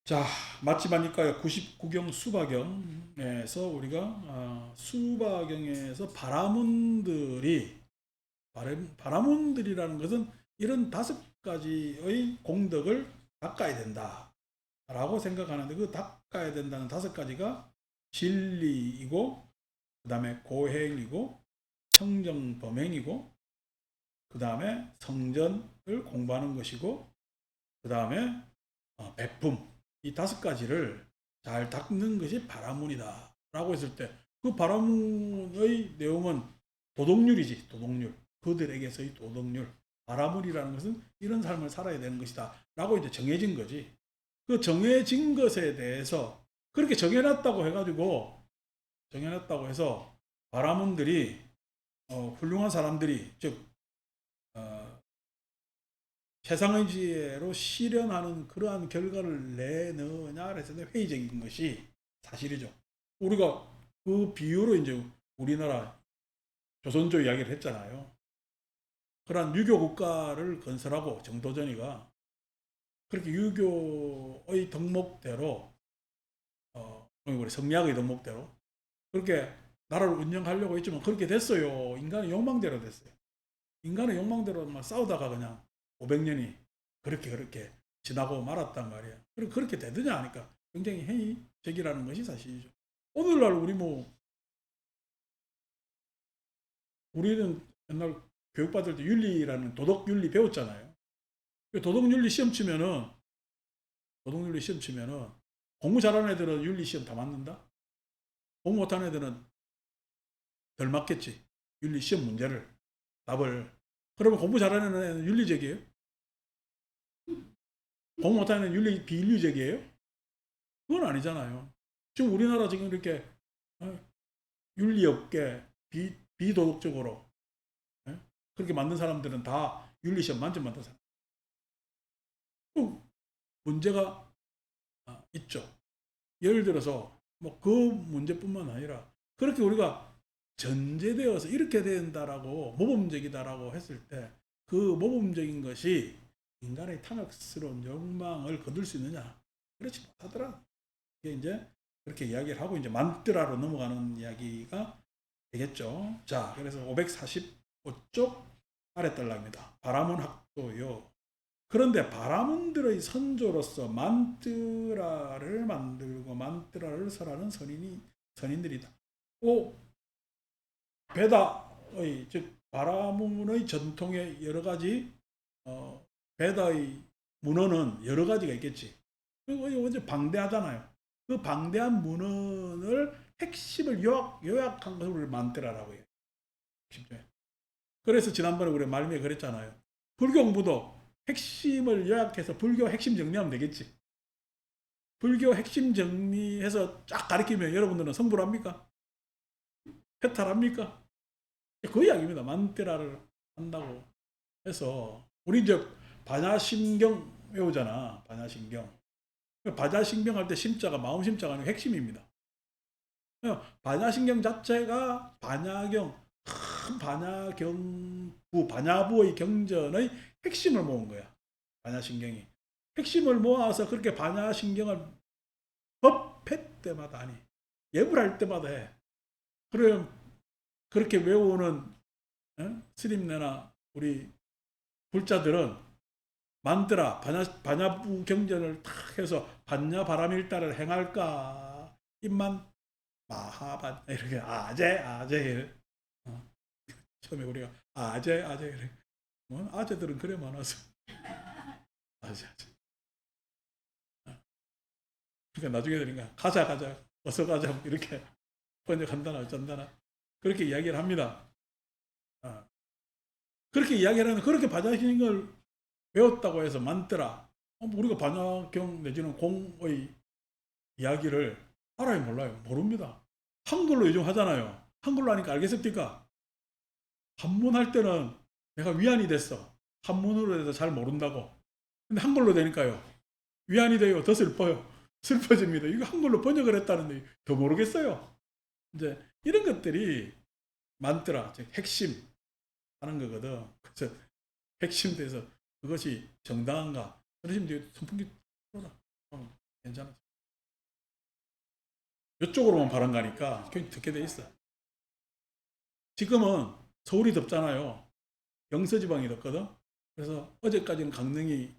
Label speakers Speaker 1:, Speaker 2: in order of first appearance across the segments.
Speaker 1: 자, 마침 하니까 99경 수바경에서 우리가 수바경에서 바라문들이라는 것은 이런 5가지의 공덕을 닦아야 된다라고 생각하는데, 그 닦아야 된다는 5가지가 진리이고, 그 다음에 고행이고, 청정범행이고, 그 다음에 성전을 공부하는 것이고, 그 다음에 베품, 이 5가지를 잘 닦는 것이 바라문이다 라고 했을 때, 그 바라문의 내용은 도덕률이지. 도덕률, 그들에게서의 도덕률. 바라문이라는 것은 이런 삶을 살아야 되는 것이다 라고 이제 정해진 거지. 그 정해진 것에 대해서 그렇게 정해놨다고 해서 바라문들이 훌륭한 사람들이, 즉 세상의 지혜로 실현하는 그러한 결과를 내느냐 해서 회의적인 것이 사실이죠. 우리가 그 비유로 이제 우리나라 조선조 이야기를 했잖아요. 그러한 유교 국가를 건설하고 정도전이가 그렇게 유교의 덕목대로, 우리 성리학의 덕목대로 그렇게 나라를 운영하려고 했지만 그렇게 됐어요. 인간의 욕망대로 됐어요. 인간의 욕망대로 막 싸우다가 그냥 500년이 그렇게 지나고 말았단 말이야. 그리고 그렇게 되느냐 하니까 굉장히 회의적이라는 것이 사실이죠. 오늘날 우리는 옛날 교육받을 때 윤리라는 도덕윤리 배웠잖아요. 그 도덕윤리 시험 치면은 공부 잘하는 애들은 윤리 시험 다 맞는다. 공부 못하는 애들은 덜 맞겠지. 윤리 시험 문제를, 답을. 그러면 공부 잘하는 애는 윤리적이에요? 공부 못하는 애는 비윤리적이에요? 그건 아니잖아요. 지금 우리나라 지금 이렇게 윤리 없게 비도덕적으로 그렇게 만든 사람들은 다 윤리시험 만점 만든 사람. 문제가 있죠. 예를 들어서 뭐 그 문제뿐만 아니라 그렇게 우리가 전제되어서 이렇게 된다라고, 모범적이다라고 했을 때 그 모범적인 것이 인간의 탐욕스러운 욕망을 거둘 수 있느냐? 그렇지 못하더라. 이게 이제 그렇게 이야기를 하고 이제 만뜨라로 넘어가는 이야기가 되겠죠. 자, 그래서 545쪽 아랫달락입니다. 바라문 학도요. 그런데 바라문들의 선조로서 만뜨라를 만들고 만뜨라를 설하는 선인들이다. 오, 베다의, 즉 바라문의 전통의 여러 가지 베다의 문헌은 여러 가지가 있겠지. 그리고 이제 방대하잖아요. 그 방대한 문헌을 핵심을 요약한 것을 만뜨라라고 해요. 그래서 지난번에 우리 말미에 그랬잖아요. 불교 공부도 핵심을 요약해서 불교 핵심 정리하면 되겠지. 불교 핵심 정리해서 쫙 가르치면 여러분들은 성불합니까? 해탈합니까? 그 이야기입니다. 만때라를 한다고 해서 우리 이제 반야심경 외우잖아. 반야심경. 반야심경 할 때 심자가 마음심자가 아니고 핵심입니다. 반야심경 자체가 반야경, 큰 반야부의 경전의 핵심을 모은 거야. 반야심경이. 핵심을 모아서 그렇게 반야심경을 법회 때마다 아니, 예불할 때마다 해. 그럼 그렇게 외우는 스님네나 우리 불자들은 만드라 반야부 경전을 탁 해서 반야 바람일다를 행할까 입만 마하반 이렇게 아재 처음에 우리가 아재 이래. 아재들은 그래 많아서 아재. 그러니까 나중에 들으니까 가자 어서 가자 이렇게 번역한다나 어쩐다나 그렇게 이야기를 합니다. 그렇게 이야기를 하는, 그렇게 반야신 걸 배웠다고 해서 많더라. 우리가 반야경 내지는 공의 이야기를 알아요, 몰라요? 모릅니다. 한글로 요즘 하잖아요. 한글로 하니까 알겠습니까? 한문할 때는 내가 위안이 됐어. 한문으로 해서 잘 모른다고. 근데 한글로 되니까요. 위안이 돼요. 더 슬퍼요. 슬퍼집니다. 이거 한글로 번역을 했다는데 더 모르겠어요. 이제 이런 것들이 많더라. 즉 핵심 하는 거거든. 그래서 핵심 돼서 그것이 정당한가? 그러시면 선풍기 틀어라. 괜찮아. 이쪽으로만 바람 가니까 그냥 덥게 돼 있어. 지금은 서울이 덥잖아요. 영서지방이 덥거든. 그래서 어제까지는 강릉이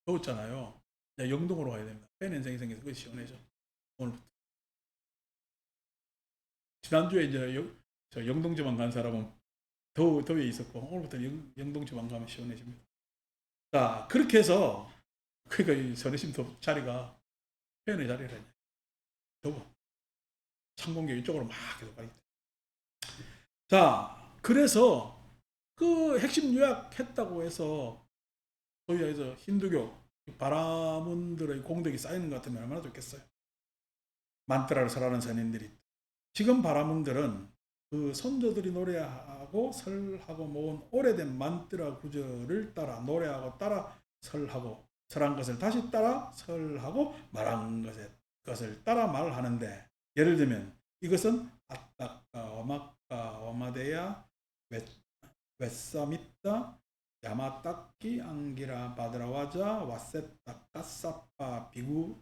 Speaker 1: 더웠잖아요. 이제 영동으로 가야 됩니다. 팬 현상이 생겨서 그게 시원해져. 오늘부터. 지난주에 이제 저 영동지방 간 사람은 더위에 있었고 오늘부터 영동지방 가면 시원해집니다. 자, 그렇게 해서 그러니까 이 선해심 자리가 팬의 자리라. 더워. 찬 공기 이쪽으로 막 계속 가기 때문에. 자, 그래서 그 핵심 요약했다고 해서 소위 해서 힌두교 바라문들의 공덕이 쌓이는 것 같으면 얼마나 좋겠어요. 만트라를 설하는 선인들이. 지금 바라문들은 그 선조들이 노래하고 설하고 모은 오래된 만트라 구절을 따라 노래하고 따라 설한 것을 다시 따라 설하고 말한 것을 따라 말하는데, 예를 들면 이것은 아따까 와마까 와마데야 웨사미따 야마따키 앙기라 바드라와자 와세따까 사빠 비구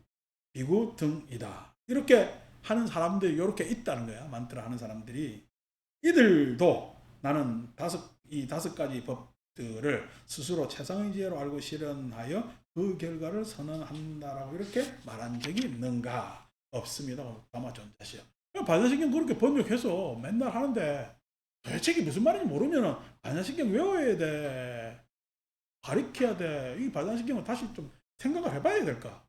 Speaker 1: 등이다. 이렇게 하는 사람들이 이렇게 있다는 거야. 만트라 하는 사람들이. 이들도 나는 이 다섯 가지 법들을 스스로 최상의 지혜로 알고 실현하여 그 결과를 선언한다라고 이렇게 말한 적이 있는가? 없습니다. 가마존자시요. 반야신경 그렇게 번역해서 맨날 하는데 도대체 이게 무슨 말인지 모르면 반야신경 외워야 돼. 가르쳐야 돼. 이 반야신경을 다시 좀 생각을 해봐야 될까?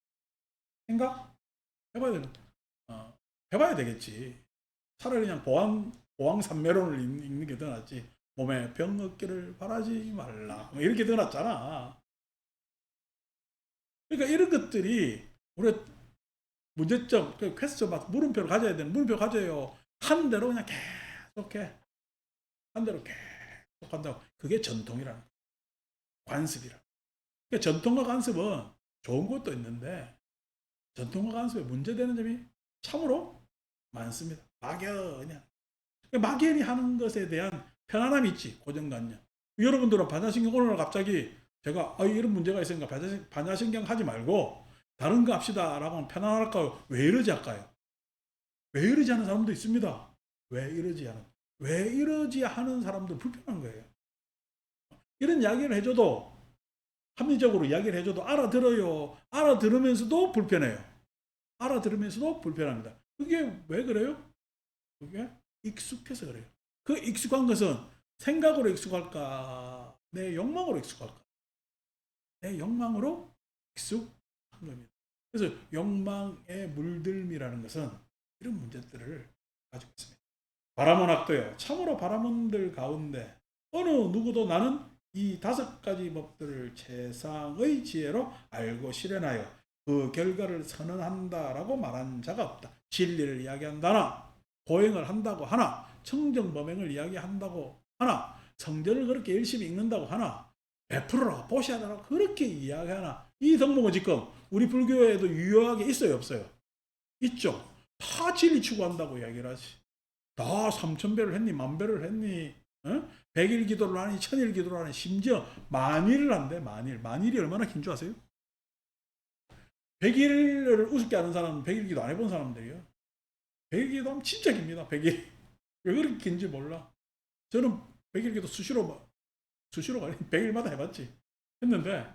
Speaker 1: 해봐야 되겠지. 차라리 그냥 보왕산매론을 읽는 게 더 낫지. 몸에 병 얻기를 바라지 말라. 뭐 이렇게 더 낫잖아. 그러니까 이런 것들이 우리 문제점, 퀘스천 막 물음표를 가져야 되는 물음표 가져요. 한 대로 그냥 계속해. 한 대로 계속 한다고. 그게 전통이라는 거야. 관습이라. 그러니까 전통과 관습은 좋은 것도 있는데 전통과 관습에 문제되는 점이 참으로 많습니다. 막연히. 막연히 하는 것에 대한 편안함이 있지. 고정관념. 여러분들은 반야신경 오늘 갑자기 제가 이런 문제가 있으니까 반야신경 하지 말고 다른 거 합시다 라고 하면 편안할까요? 왜 이러지 할까요? 왜 이러지 하는 사람도 있습니다. 왜 이러지 하는 사람도 불편한 거예요. 이런 이야기를 해줘도 합리적으로 이야기를 해줘도 알아들어요. 알아들으면서도 불편해요. 알아들으면서도 불편합니다. 그게 왜 그래요? 그게 익숙해서 그래요. 그 익숙한 것은 생각으로 익숙할까? 내 욕망으로 익숙할까? 내 욕망으로 익숙한 겁니다. 그래서 욕망의 물들미라는 것은 이런 문제들을 가지고 있습니다. 바라문학도요. 참으로 바라문들 가운데 어느 누구도 나는 이 다섯 가지 법들을 최상의 지혜로 알고 실현하여 그 결과를 선언한다라고 말한 자가 없다. 진리를 이야기한다나 보행을 한다고 하나 청정범행을 이야기한다고 하나 성전을 그렇게 열심히 읽는다고 하나 100%라고 보시하다라고 그렇게 이야기하나 이 덕목은 지금 우리 불교에도 유효하게 있어요 없어요? 있죠. 다 진리 추구한다고 이야기를 하지. 다 3,000배를 했니 만배를 했니 100일 기도를 하니 1000일 기도를 하니 심지어 만일을 한대. 만일이 얼마나 긴 줄 아세요? 100일을 우습게 하는 사람은 100일 기도 안 해본 사람들이에요. 100일 기도 하면 진짜 깁니다. 100일. 왜 그렇게 긴지 몰라. 저는 100일 기도 수시로 100일마다 해봤지. 했는데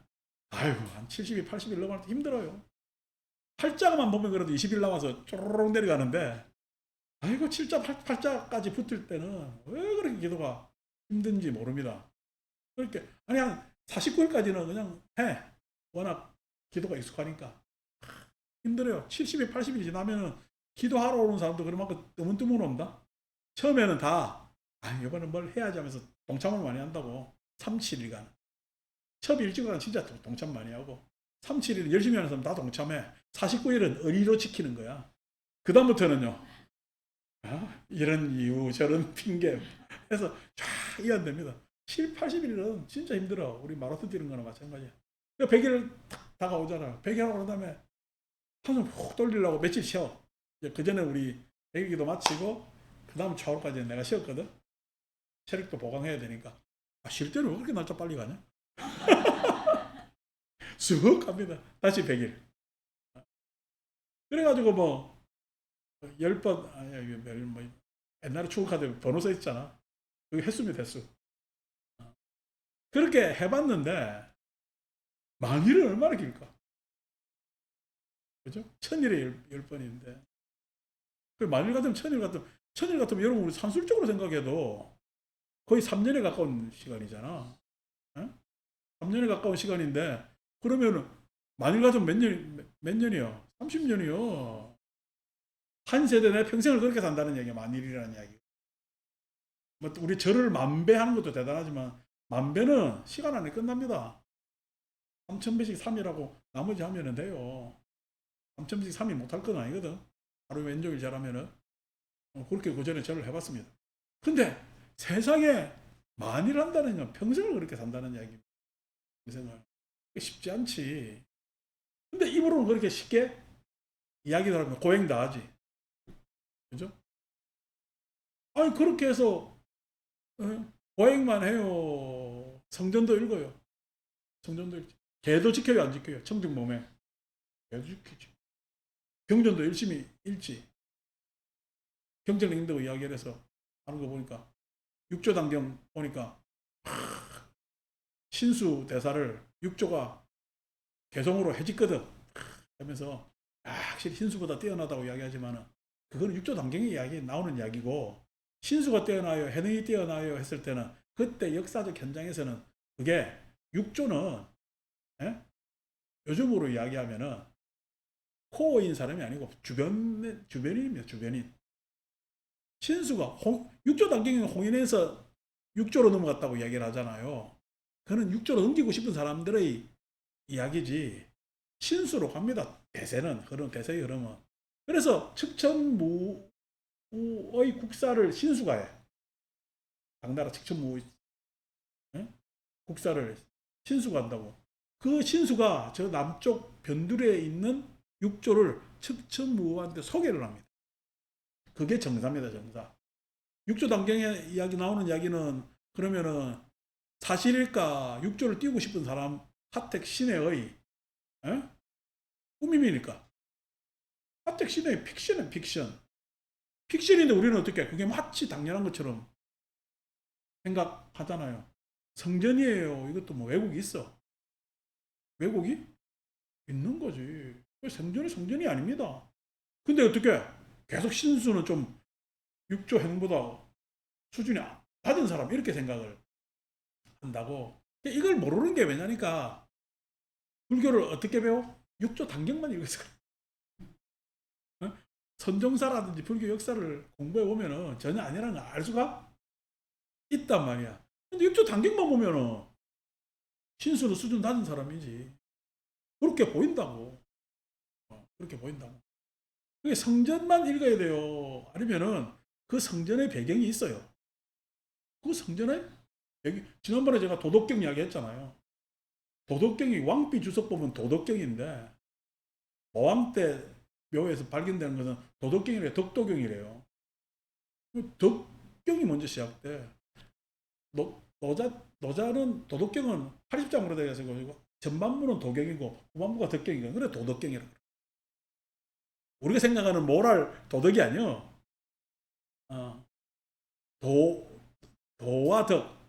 Speaker 1: 아이고 한 70일 80일 넘어갈 때 힘들어요. 팔자만 보면 그래도 20일 남아서 쪼르륵 내려가는데 아이고 7자 8자까지 붙을 때는 왜 그렇게 기도가 힘든지 모릅니다. 그렇게 아니 한 49일까지는 그냥 해. 워낙 기도가 익숙하니까. 힘들어요. 70일 80일 지나면은 기도하러 오는 사람도 그만큼 뜨문뜨문 온다. 처음에는 다 이번에 뭘 해야지 하면서 동참을 많이 한다고. 3, 7일간. 처음 일찍은 진짜 동참 많이 하고 3, 7일 열심히 하는 사람 다 동참해. 49일은 의리로 지키는 거야. 그 다음부터는요. 이런 이유 저런 핑계 해서 쫙 이완됩니다. 7, 80일은 진짜 힘들어. 우리 마라톤 뛰는 거나 마찬가지야. 100일 딱 다가오잖아. 100일 하고 난 다음에 한숨 훅 돌리려고 며칠 쉬어. 그 전에 우리 100일기도 마치고 그 다음 차월까지 내가 쉬었거든. 체력도 보강해야 되니까. 쉴 때는 왜 그렇게 날짜 빨리 가냐? 쑥 갑니다. 다시 100일. 그래가지고 뭐 10번 아니 뭐 옛날에 축구카드 번호 써 있잖아. 그게 횟수면 횟수. 그렇게 해봤는데 만일은 얼마나 길까? 그죠? 천일에 10번인데 만일 같으면 천일 같으면 여러분 우리 산술적으로 생각해도 거의 3년에 가까운 시간이잖아. 에? 3년에 가까운 시간인데 그러면은 만일 같으면 몇 년이요? 30년이요. 한 세대 내 평생을 그렇게 산다는 얘기야. 만일이라는 이야기. 뭐 우리 절을 만배하는 것도 대단하지만 만배는 시간 안에 끝납니다. 3000배씩 3이라고 나머지 하면 돼요. 3000배씩 3이 못할 건 아니거든. 하루 왼쪽일 잘하면은. 그렇게 그 전에 절을 해봤습니다. 근데 세상에 만일 한다는 건 평생을 그렇게 산다는 이야기입니다. 평생을. 쉽지 않지. 근데 입으로는 그렇게 쉽게 이야기를 하면 고행 다 하지. 그죠? 아니, 그렇게 해서, 고행만 해요. 성전도 읽어요. 성전도 읽지. 개도 지켜요, 안 지켜요? 청중 몸에. 개도 지키지. 경전도 열심히 읽지. 경전 읽는다고 이야기를 해서 하는 거 보니까, 육조단경 보니까, 신수 대사를 육조가 개성으로 해짓거든. 하면서, 확실히 신수보다 뛰어나다고 이야기하지만, 그거는 육조단경의 이야기, 나오는 이야기고, 신수가 뛰어나요, 해능이 뛰어나요 했을 때는, 그때 역사적 현장에서는 그게 육조는 예? 요즘으로 이야기하면은 코어인 사람이 아니고 주변인입니다. 주변인. 신수가 육조 단경에 홍인에서 육조로 넘어갔다고 이야기를 하잖아요. 그는 육조로 넘기고 싶은 사람들의 이야기지 신수로 갑니다. 대세는 대세의 흐름은. 그래서 측천무의 국사를 신수가 해. 당나라 측천무의 국사를 신수가 한다고. 그 신수가 저 남쪽 변두리에 있는 육조를 측천무한테 소개를 합니다. 그게 정사입니다, 정사. 육조 단경에 이야기 나오는 이야기는 그러면은 사실일까? 육조를 띄우고 싶은 사람 하택 신의 꿈입니까? 하택 신의 픽션은 픽션. 픽션인데 우리는 어떻게 그게 마치 당연한 것처럼 생각하잖아요. 성전이에요. 이것도 뭐 왜곡이 있어. 왜곡이 있는 거지. 성전이 성전이 아닙니다. 근데 어떻게 계속 신수는 좀 육조 행보다 수준이 낮은 사람 이렇게 생각을 한다고. 이걸 모르는 게 왜냐니까 불교를 어떻게 배워? 육조 단경만 읽어서 어? 선종사라든지 불교 역사를 공부해 보면은 전혀 아니라는 걸 알 수가 있단 말이야. 근데 육조 단경만 보면은 신수는 수준 낮은 사람이지. 그렇게 보인다고. 그렇게 보인다고. 그게 성전만 읽어야 돼요. 아니면은 그 성전의 배경이 있어요. 그 성전의 배경. 지난번에 제가 도덕경 이야기 했잖아요. 도덕경이 왕비 주석 보면 도덕경인데 모왕 때 묘에서 발견되는 것은 도덕경이래요. 덕도경이래요. 덕경이 먼저 시작돼. 노자는 도덕경은 80장으로 되어 있어가지고 전반부는 도경이고 후반부가 덕경이고 그래 도덕경이라고. 우리가 생각하는 모랄 도덕이 아니요. 어, 도 도와 덕.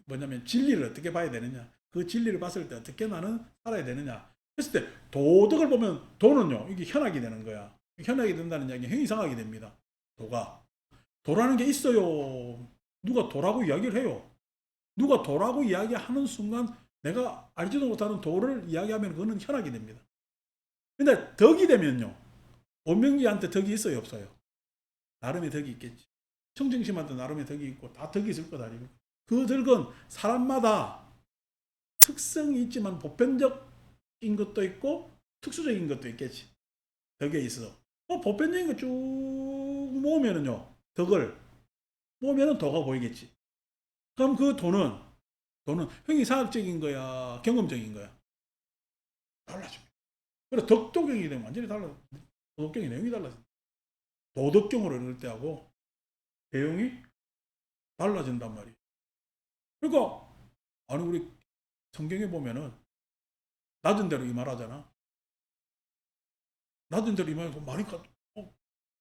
Speaker 1: 뭐냐면 진리를 어떻게 봐야 되느냐. 그 진리를 봤을 때 어떻게 나는 살아야 되느냐. 했을 때 도덕을 보면 도는요. 이게 현악이 되는 거야. 현악이 된다는 이야기는 형이상하게 됩니다. 도가. 도라는 게 있어요. 누가 도라고 이야기를 해요. 누가 도라고 이야기하는 순간 내가 알지도 못하는 도를 이야기하면 그거는 현악이 됩니다. 근데 덕이 되면요. 원명지한테 덕이 있어요, 없어요? 나름의 덕이 있겠지. 청정심한테 나름의 덕이 있고 다 덕이 있을 것 아니에요. 그 덕은 사람마다 특성이 있지만 보편적인 것도 있고 특수적인 것도 있겠지. 덕에 있어. 보편적인 거 쭉 모으면은요. 덕을 모으면은 도가 보이겠지. 그럼 그 도는 형이상학적인 거야, 경험적인 거야. 달라집니다. 그래서 덕도경이 되면 완전히 달라. 도덕경의 내용이 달라져. 도덕경으로 읽을 때하고 내용이 달라진단 말이에요. 그러니까 아니 우리 성경에 보면은 낮은 대로 이 말하잖아. 낮은 데로 임하고 말이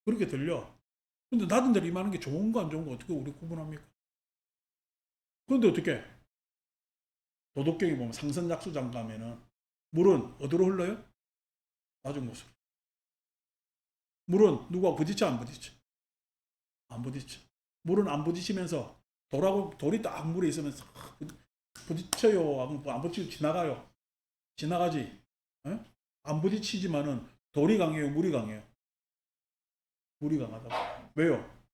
Speaker 1: 그렇게 들려. 근데 낮은 데로 임하는 게 좋은 거 안 좋은 거 어떻게 우리 구분합니까? 그런데 어떻게 도덕경이 보면 상선약수장 가면은 물은 어디로 흘러요? 낮은 곳으로. 물은 누가 부딪혀 안 부딪혀? 안 부딪혀. 물은 안 부딪히면서 돌이 딱 물에 있으면서 부딪혀요. 안 부딪히고 지나가요. 지나가지. 에? 안 부딪히지만은 돌이 강해요. 물이 강해요. 물이 강하다고. 왜요?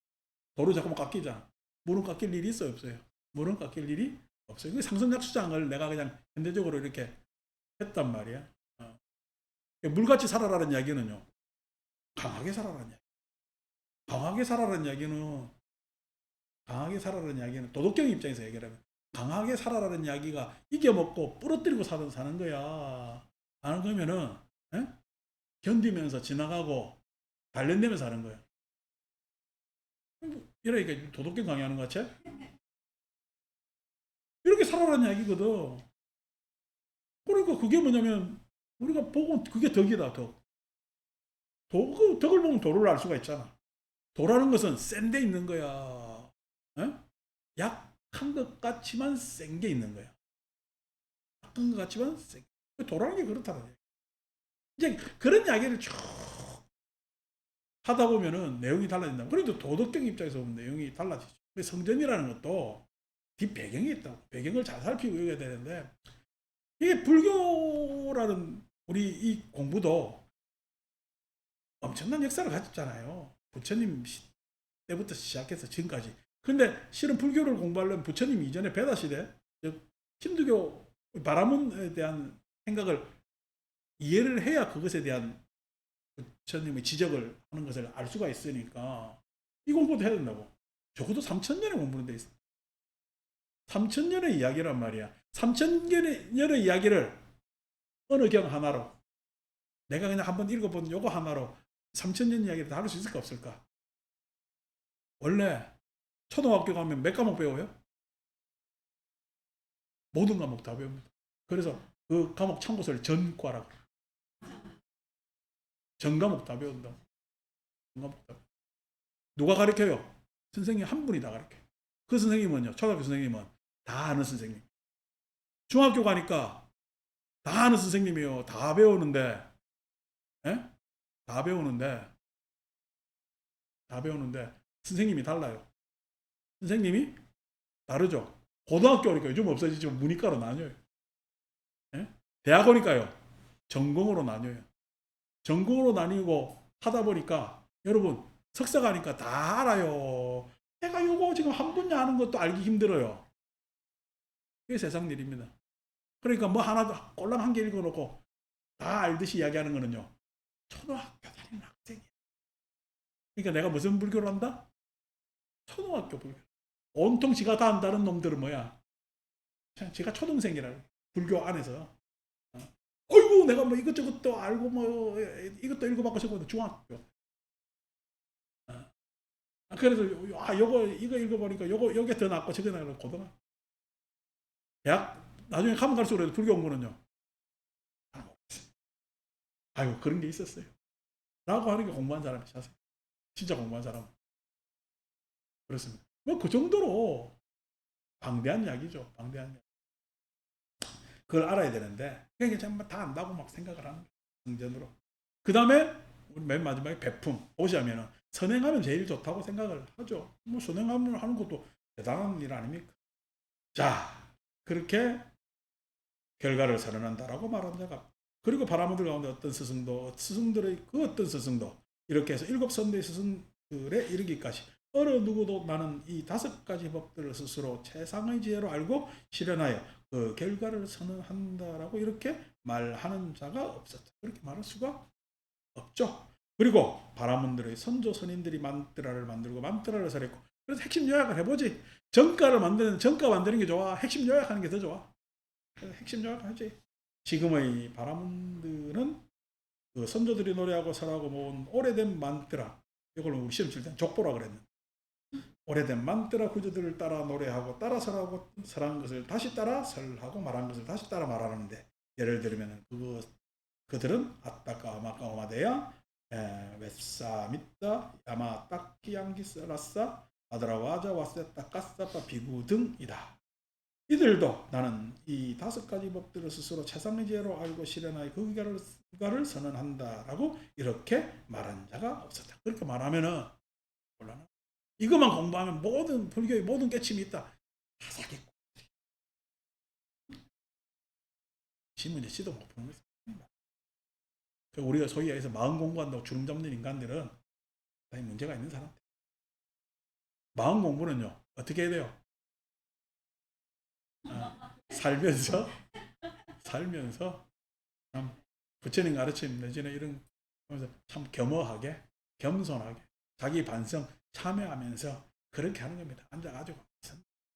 Speaker 1: 돌은 자꾸만 깎이잖아. 물은 깎일 일이 있어요? 없어요? 물은 깎일 일이 없어요. 그 상선약수장을 내가 그냥 현대적으로 이렇게 했단 말이야. 물같이 살아라는 이야기는요. 강하게 살아라는 이야기. 강하게 살아라는 이야기는 도덕경 입장에서 얘기하면 강하게 살아라는 이야기가 이겨먹고 부러뜨리고 사는 거야. 안 그러면은 에? 견디면서 지나가고 단련되면서 하는 거야. 이러니까 도덕경 강의하는 것 같지? 이렇게 살아라는 이야기거든. 그러니까 그게 뭐냐면 우리가 보고 그게 덕이다. 덕. 덕을 보면 도를 알 수가 있잖아. 도라는 것은 센 데 있는 거야. 에? 약한 것 같지만 센 게 있는 거야. 약한 것 같지만 센. 도라는 게 그렇다는 얘기. 이제 그런 이야기를 쭉 하다 보면은 내용이 달라진다. 그래도 도덕적 입장에서 보면 내용이 달라지죠. 성전이라는 것도 뒷 배경이 있다고. 배경을 잘 살피고 읽어야 되는데 이게 불교라는 우리 이 공부도 엄청난 역사를 가졌잖아요. 부처님 때부터 시작해서 지금까지. 근데 실은 불교를 공부하려면 부처님 이전에 베다 시대, 즉 힌두교 바라문에 대한 생각을 이해를 해야 그것에 대한 부처님의 지적을 하는 것을 알 수가 있으니까 이 공부도 해야 된다고. 적어도 3,000년의 공부는 돼 있어. 3,000년의 이야기란 말이야. 3,000년의 이야기를 어느 경 하나로 내가 그냥 한번 읽어본 요거 하나로 3,000년 이야기를 다룰 수 있을까 없을까? 원래 초등학교 가면 몇 과목 배워요? 모든 과목 다 배웁니다. 그래서 그 과목 참고서를 전과라고. 전 과목 다 배운다. 전 과목 다. 누가 가르쳐요? 선생님 한 분이 다 가르쳐요. 그 선생님은요, 초등학교 선생님은 다 아는 선생님. 중학교 가니까 다 아는 선생님이요. 다 배우는데, 에? 다 배우는데, 다 배우는데, 선생님이 달라요. 선생님이 다르죠. 고등학교 오니까 요즘 없어지지만 문이과로 나뉘어요. 에? 대학 오니까요. 전공으로 나뉘어요. 전공으로 나뉘고 하다 보니까 여러분 석사 가니까 다 알아요. 내가 요거 지금 한 분야 하는 것도 알기 힘들어요. 그게 세상 일입니다. 그러니까 뭐 하나 꼴랑 한 개 읽어놓고 다 알듯이 이야기하는 거는요. 초등학교 다니는 학생이야. 그러니까 내가 무슨 불교를 한다? 초등학교 불교. 온통 지가 다 안다는 놈들은 뭐야? 지가 초등생이라고. 불교 안에서. 어이구 내가 뭐 이것저것도 알고 뭐 이것도 읽어봤고 저것도 중학교. 그래서 요거 이거 읽어보니까 요게 더 낫고 저게 나고 고등학교. 대학 나중에 가면 갈수록 그래도 불교 공부는요. 아유 그런 게 있었어요. 라고 하는 게 공부한 사람이 자세히. 진짜 공부한 사람. 그렇습니다. 뭐 그 정도로 방대한 이야기죠. 방대한 이야기. 그걸 알아야 되는데 그냥 정말 다 안다고 막 생각을 하는 거예요. 성전으로. 그 다음에 맨 마지막에 배품 오시면은 선행하면 제일 좋다고 생각을 하죠. 뭐 선행하면 하는 것도 대단한 일 아닙니까? 자 그렇게 결과를 선언한다라고 말한 자가. 그리고 바라문들 가운데 어떤 스승들의 그 어떤 스승도 이렇게 해서 7선대 스승들에 이르기까지 어느 누구도 나는 이 5가지 법들을 스스로 최상의 지혜로 알고 실현하여 그 결과를 선언한다라고 이렇게 말하는 자가 없었다. 그렇게 말할 수가 없죠. 그리고 바라문들의 선조 선인들이 만트라를 만들고 만트라를 설했고 그래서 핵심 요약을 해보지. 정가 만드는 게 좋아. 핵심 요약하는 게 더 좋아. 핵심 요약하지. 지금의 바라문들은 그 선조들이 노래하고 설하고 모은 오래된 만트라 이걸 우리 시험 칠 때 족보라 그랬는데 오래된 만트라 구조들을 따라 노래하고 따라 설하고 설한 것을 다시 따라 설하고 말한 것을 다시 따라 말하는데 예를 들면 그들은 아따까 아마까 오마데야 웹사미따 야마타키양기스라싸 아드라와자 와세타 까사파 비구 등이다. 이들도 나는 이 5가지 법들을 스스로 최상의제로 알고 실현하여 그 결과를 선언한다라고 이렇게 말한 자가 없었다. 그렇게 말하면은 곤란하다. 이것만 공부하면 모든 불교의 모든 깨침이 있다. 다 사기꾼. 신문에 지도 못 푸는 거죠. 우리가 소위 해서 마음 공부한다고 주름 잡는 인간들은 문제가 있는 사람. 마음 공부는요, 어떻게 해야 돼요? 살면서 참 부처님 가르침 내지는 이런 하면서 참 겸허하게 겸손하게 자기 반성 참여하면서 그렇게 하는 겁니다. 앉아가지고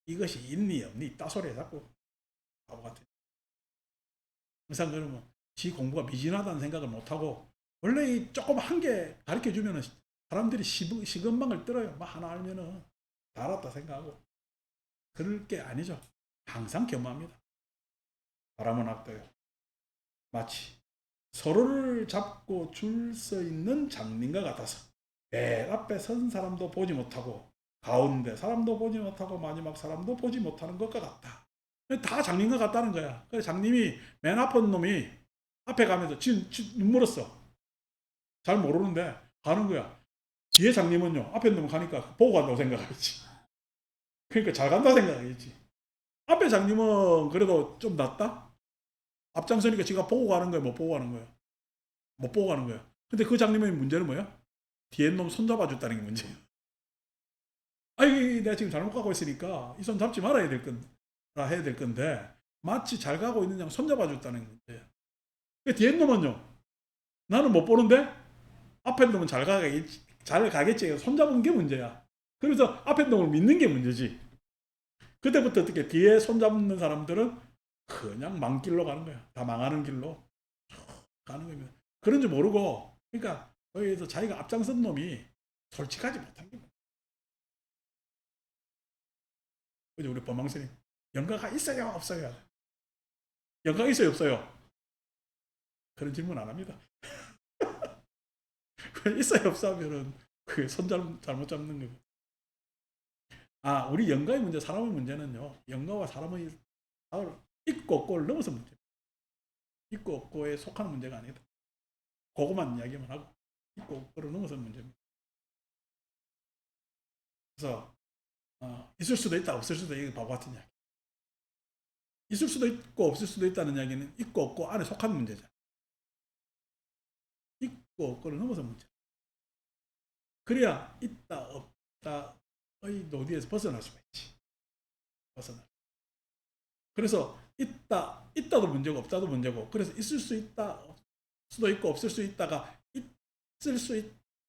Speaker 1: 이것이 있니 없니 따소리에 자꾸 바보 같은. 항상 그러면 지 공부가 미진하다는 생각을 못하고 원래 이 조금 한 개 가르쳐 주면은 사람들이 시건방을 떨어요. 뭐 하나 알면은 다 알았다 생각하고 그럴 게 아니죠. 항상 겸허합니다. 바람은 악도요. 마치 서로를 잡고 줄 서 있는 장님과 같아서 맨 앞에 선 사람도 보지 못하고 가운데 사람도 보지 못하고 마지막 사람도 보지 못하는 것과 같다. 다 장님과 같다는 거야. 그래서 장님이 맨 앞은 놈이 앞에 가면서 지금 눈 멀었어. 잘 모르는데 가는 거야. 뒤에 장님은요 앞에 놈 가니까 보고 간다고 생각하겠지. 그러니까 잘 간다고 생각하겠지. 앞에 장님은 그래도 좀 낫다? 앞장서니까 지가 보고 가는 거야, 못 보고 가는 거야? 못 보고 가는 거야. 근데 그 장님의 문제는 뭐야? 뒤에 놈 손잡아 줬다는 게 문제야. 아이, 내가 지금 잘못 가고 있으니까 이 손 잡지 말아야 될 건라 해야 될 건데 마치 잘 가고 있는 양 손잡아 줬다는 게 문제야. 그 뒤에 놈은요, 나는 못 보는데 앞에 놈은 잘 가겠지. 손잡은 게 문제야. 그래서 앞에 놈을 믿는 게 문제지. 그때부터 어떻게 뒤에 손잡는 사람들은 그냥 망길로 가는 거야. 다 망하는 길로 가는 겁니다. 그런 줄 모르고, 그러니까 거기에서 자기가 앞장선 놈이 솔직하지 못한 겁니다. 그죠? 우리 범망스님 영가가 있어요, 없어요? 영가가 있어요, 없어요? 그런 질문 안 합니다. 있어요, 없어 하면은 그게 잘못 잡는 거고. 우리 영가의 문제, 사람의 문제는요, 영가와 사람의 있고 없고를 넘어서 문제. 있고 없고에 속하는 문제가 아니다. 그것만 이야기만 하고 있고 없고를 넘어서 문제입니다. 그래서 있을 수도 있다, 없을 수도 있다, 바보 같은 이야기. 있을 수도 있고 없을 수도 있다는 이야기는 있고 없고 안에 속한 문제죠. 있고 없고를 넘어서 문제. 그래야 있다 없다의 노디에서 벗어날 수가 있지. 벗어날. 그래서 있다도 문제고 없다도 문제고. 그래서 있을 수 있다 수도 있고 없을 수 있다가 있을 수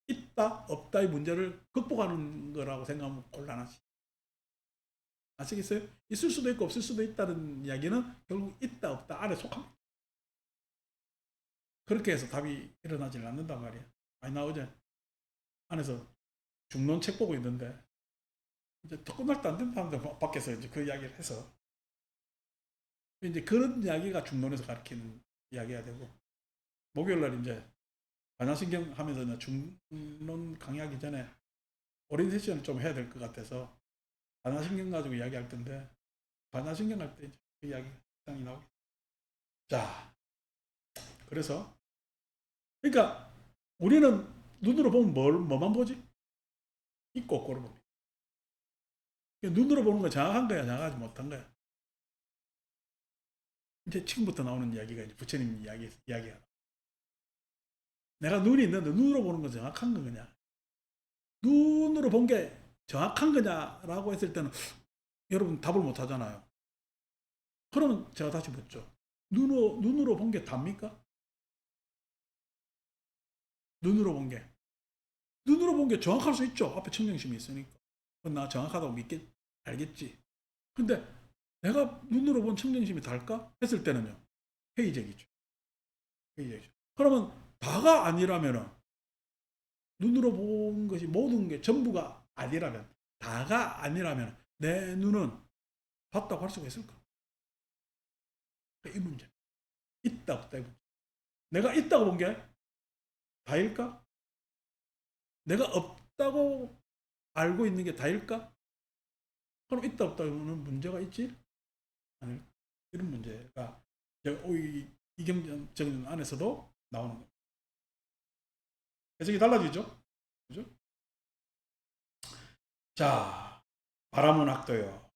Speaker 1: 있다 없다의 문제를 극복하는 거라고 생각하면 곤란하지. 아시겠어요? 있을 수도 있고 없을 수도 있다는 이야기는 결국 있다 없다 안에 속합니다. 그렇게 해서 답이 일어나질 않는단 말이야. 나 어제 안에서 중론 책 보고 있는데 이제 더 끝날도 안 된다는데 밖에서 이제 그 이야기를 해서 이제 그런 이야기가 중론에서 가르치는 이야기가 되고 목요일날 이제 반야신경 하면서 중론 강의하기 전에 오린 세션을 좀 해야 될 것 같아서 반야신경 가지고 이야기할 텐데 반야신경 할 때 그 이야기가 상당히 나오게. 자, 그래서 그러니까 우리는 눈으로 보면 뭐만 보지? 있고 없고를 봅니다. 눈으로 보는 거 정확한 거야, 정확하지 못한 거야. 이제 지금부터 나오는 이야기가 이제 부처님 이야기야. 내가 눈이 있는데 눈으로 보는 건 정확한 거냐? 눈으로 본 게 정확한 거냐라고 했을 때는 여러분 답을 못 하잖아요. 그러면 제가 다시 묻죠. 눈으로 본 게 답니까? 눈으로 본 게. 눈으로 본 게 정확할 수 있죠. 앞에 청정심이 있으니까. 나 정확하다고 알겠지. 근데 내가 눈으로 본 청정심이 달까? 했을 때는요. 회의적이죠. 회의적이죠. 그러면 다가 아니라면은 눈으로 본 것이 모든 게 전부가 아니라면 다가 아니라면 내 눈은 봤다고 할 수가 있을까? 이 문제. 있다 없다 이 문제. 내가 있다고 본 게 다일까? 내가 없다고 알고 있는 게 다일까? 그럼 있다 없다는 문제가 있지? 아닐 이런 문제가 이경전 안에서도 나오는 거예요. 해석이 달라지죠? 그죠? 자, 바라문학도요.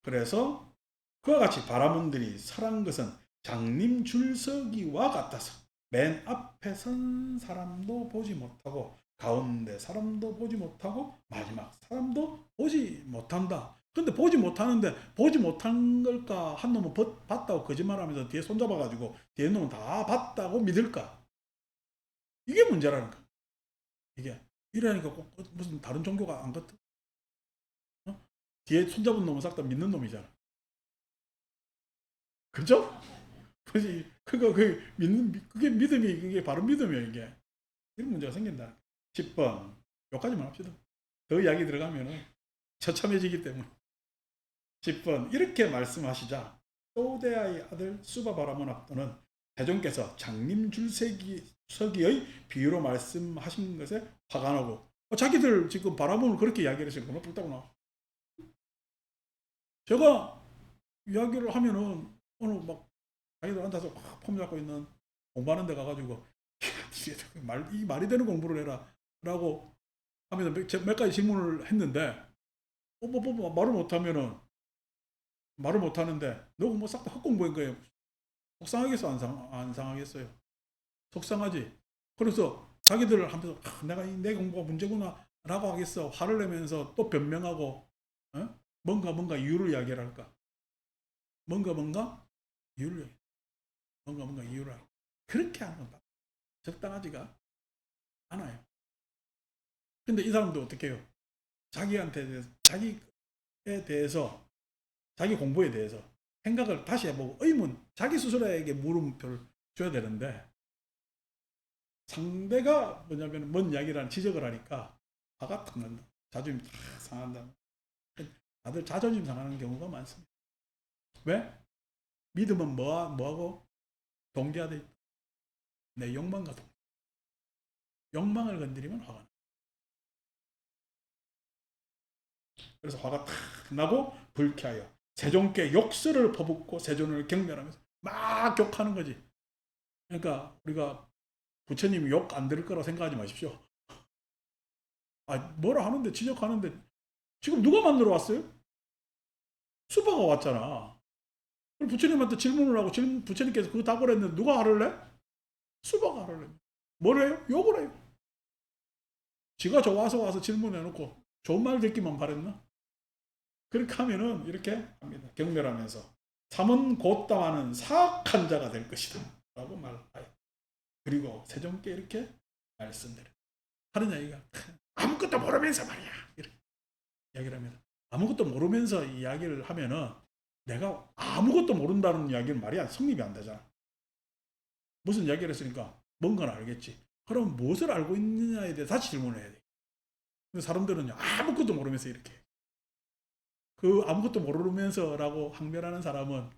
Speaker 1: 그래서 그와 같이 바라문들이 설한 것은 장님 줄서기와 같아서 맨 앞에 선 사람도 보지 못하고 가운데 사람도 보지 못하고 마지막 사람도 보지 못한다. 근데 보지 못하는데 보지 못한 걸까? 한 놈은 봤다고 거짓말하면서 뒤에 손잡아가지고 뒤에 놈은 다 봤다고 믿을까? 이게 문제라는 거야. 이게 이러니까 꼭 무슨 다른 종교가 안 같아? 어? 뒤에 손잡은 놈은 싹 다 믿는 놈이잖아. 그죠? 그지? 그거 그 믿는 그게 믿음이 그게 바로 믿음이야 이게. 이런 문제가 생긴다. 10번 여기까지만 합시다. 더 이야기 들어가면은 처참해지기 때문에. 10번 이렇게 말씀하시자 또대아의 아들 수바바라문 압도는 대종께서 장님 줄서기의 비유로 말씀하신 것에 화가 나고 자기들 지금 바라문을 그렇게 이야기를 했으니까 뭐 뿔따고 나와. 제가 이야기를 하면은 오늘 막 자기들 앉아서 폼 잡고 있는 공부하는 데 가가지고 이 말이 되는 공부를 해라 라고 하면서 몇 가지 질문을 했는데 말을 못하면은 말을 못하는데 너가 뭐 싹 다 헛공부한 거예요. 속상하겠어 안 상하겠어요? 속상하지. 그래서 자기들을 하면서 내가 내 공부가 문제구나 라고 하겠어. 화를 내면서 또 변명하고 어? 뭔가 이유를 이야기를 할까? 뭔가 이유를 뭔가 이유를 할까? 그렇게 하는 건 적당하지가 않아요. 근데 이 사람도 어떻게 해요? 자기에 대해서 자기 공부에 대해서 생각을 다시 해보고 의문, 자기 스스로에게 물음표를 줘야 되는데 상대가 뭐냐면 뭔 이야기라는 지적을 하니까 화가 탁 난다. 자존심 탁 상한다. 다들 자존심 상하는 경우가 많습니다. 왜? 믿음은 뭐하고 동기화돼 있다. 내 욕망과 동기. 욕망을 건드리면 화가 나. 그래서 화가 탁 나고 불쾌하여 세종께 욕설을 퍼붓고 세존을 경멸하면서 막 욕하는 거지. 그러니까 우리가 부처님이 욕 안 들을 거라고 생각하지 마십시오. 뭐라 하는데 지적하는데 지금 누가 만들어 왔어요? 수바가 왔잖아. 부처님한테 질문을 하고 부처님께서 그 답을 했는데 누가 하를래? 수바가 하를래. 뭘 해요? 욕을 해요. 지가 좋아서 와서 질문해놓고 좋은 말 듣기만 바랬나? 그렇게 하면은 이렇게 합니다. 경멸하면서 삼은 곧다마는 사악한 자가 될 것이다 라고 말하여 그리고 세종께 이렇게 말씀드려 하는 이야기가 아무것도 모르면서 말이야 이렇게 이야기를 합니다. 아무것도 모르면서 이야기를 하면은 내가 아무것도 모른다는 이야기는 말이 성립이 안 되잖아. 무슨 이야기를 했으니까 뭔가는 알겠지. 그럼 무엇을 알고 있느냐에 대해 다시 질문을 해야 돼. 근데 사람들은 아무것도 모르면서 이렇게 그 아무것도 모르면서라고 항변하는 사람은